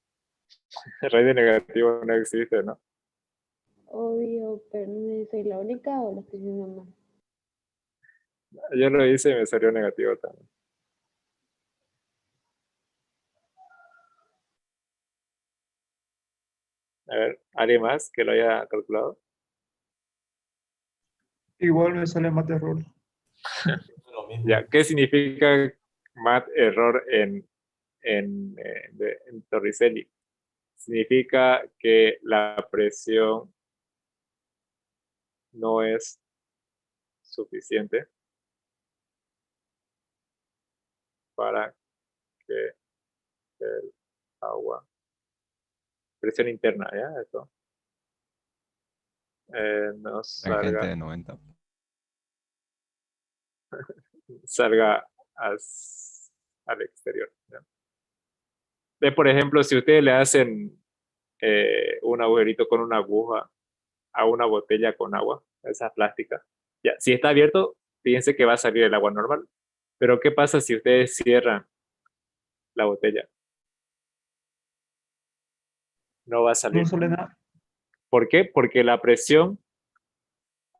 Speaker 1: el rey de negativo no existe, ¿no?
Speaker 9: Obvio, pero no sé si soy la única o lo estoy haciendo mal.
Speaker 1: Yo lo hice y me salió negativo también. A ver, ¿alguien más que lo haya calculado?
Speaker 4: Igual me sale más de error.
Speaker 1: Ya, ¿qué significa mat error en Torricelli? Significa que la presión no es suficiente para que el agua, presión interna, ¿ya? Esto, nos
Speaker 2: Tangente de 90.
Speaker 1: salga al exterior, ¿ya? Por ejemplo, si ustedes le hacen un agujerito con una aguja a una botella con agua, esa plástica, ya, si está abierto, fíjense que va a salir el agua normal. Pero ¿qué pasa si ustedes cierran la botella? No va a
Speaker 4: No
Speaker 1: salir.
Speaker 4: sale nada.
Speaker 1: ¿Por qué? Porque la presión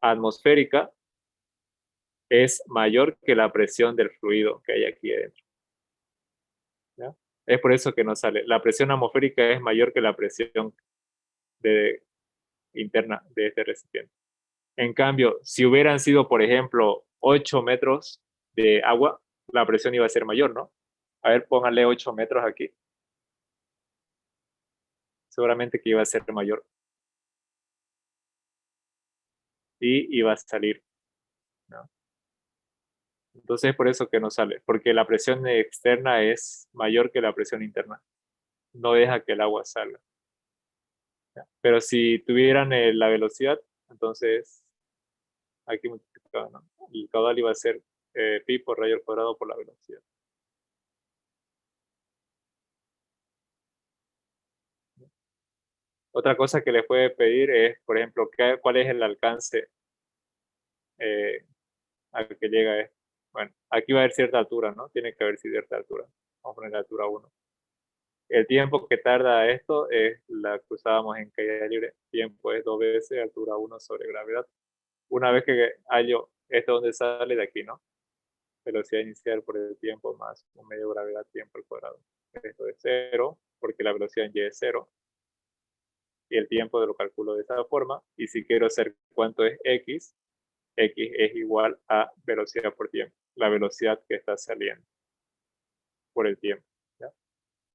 Speaker 1: atmosférica es mayor que la presión del fluido que hay aquí adentro, ¿ya? Es por eso que no sale. La presión atmosférica es mayor que la presión interna de este recipiente. En cambio, si hubieran sido, por ejemplo, 8 metros de agua, la presión iba a ser mayor, ¿no? A ver, pónganle 8 metros aquí. Seguramente que iba a ser mayor. Y iba a salir, ¿no? Entonces es por eso que no sale, porque la presión externa es mayor que la presión interna. No deja que el agua salga, ¿ya? Pero si tuvieran la velocidad, entonces aquí multiplicado, ¿no? El caudal iba a ser pi por rayo al cuadrado por la velocidad. Otra cosa que les puede pedir es, por ejemplo, cuál es el alcance eh, al que llega esto. Bueno, aquí va a haber cierta altura, ¿no? Tiene que haber cierta altura. Vamos a poner la altura 1. El tiempo que tarda esto es la que usábamos en caída libre. Tiempo es 2 veces altura 1 sobre gravedad. Una vez que hallo esto donde sale de aquí, ¿no? Velocidad inicial por el tiempo más un medio gravedad tiempo al cuadrado. Esto es 0, porque la velocidad en y es 0. Y el tiempo lo calculo de esta forma. Y si quiero hacer cuánto es x, x es igual a velocidad por tiempo. La velocidad que está saliendo por el tiempo, ¿ya?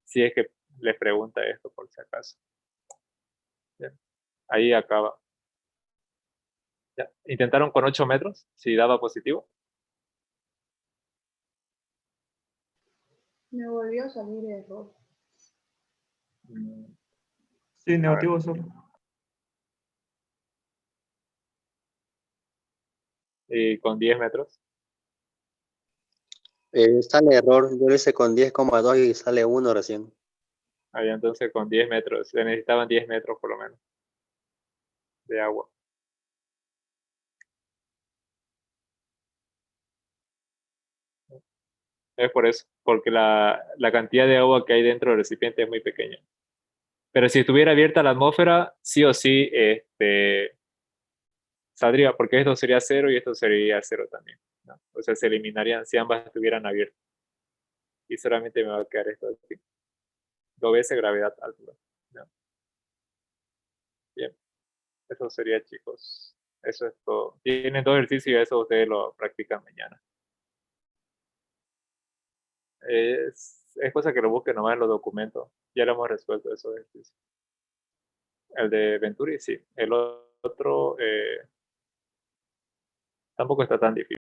Speaker 1: Si es que les pregunta esto por si acaso. ¿Ya? Ahí acaba. ¿Ya? Intentaron con 8 metros, si daba positivo.
Speaker 5: Me volvió a salir error.
Speaker 4: Sí, negativo solo.
Speaker 1: Y con 10 metros.
Speaker 12: Sale error, yo lo hice con 10,2 y sale 1 recién.
Speaker 1: Ahí entonces con 10 metros, se necesitaban 10 metros por lo menos de agua. Es por eso, porque la cantidad de agua que hay dentro del recipiente es muy pequeña. Pero si estuviera abierta la atmósfera, sí o sí saldría, porque esto sería 0 y esto sería 0 también, ¿no? O sea, se eliminarían si ambas estuvieran abiertas. Y solamente me va a quedar esto aquí. 2 veces gravedad altura, ¿no? Bien, eso sería, chicos, Eso es todo. Tienen dos ejercicios y eso ustedes lo practican mañana. Es cosa que lo busquen nomás en los documentos. Ya lo hemos resuelto esos ejercicios. El de Venturi, sí. El otro tampoco está tan difícil.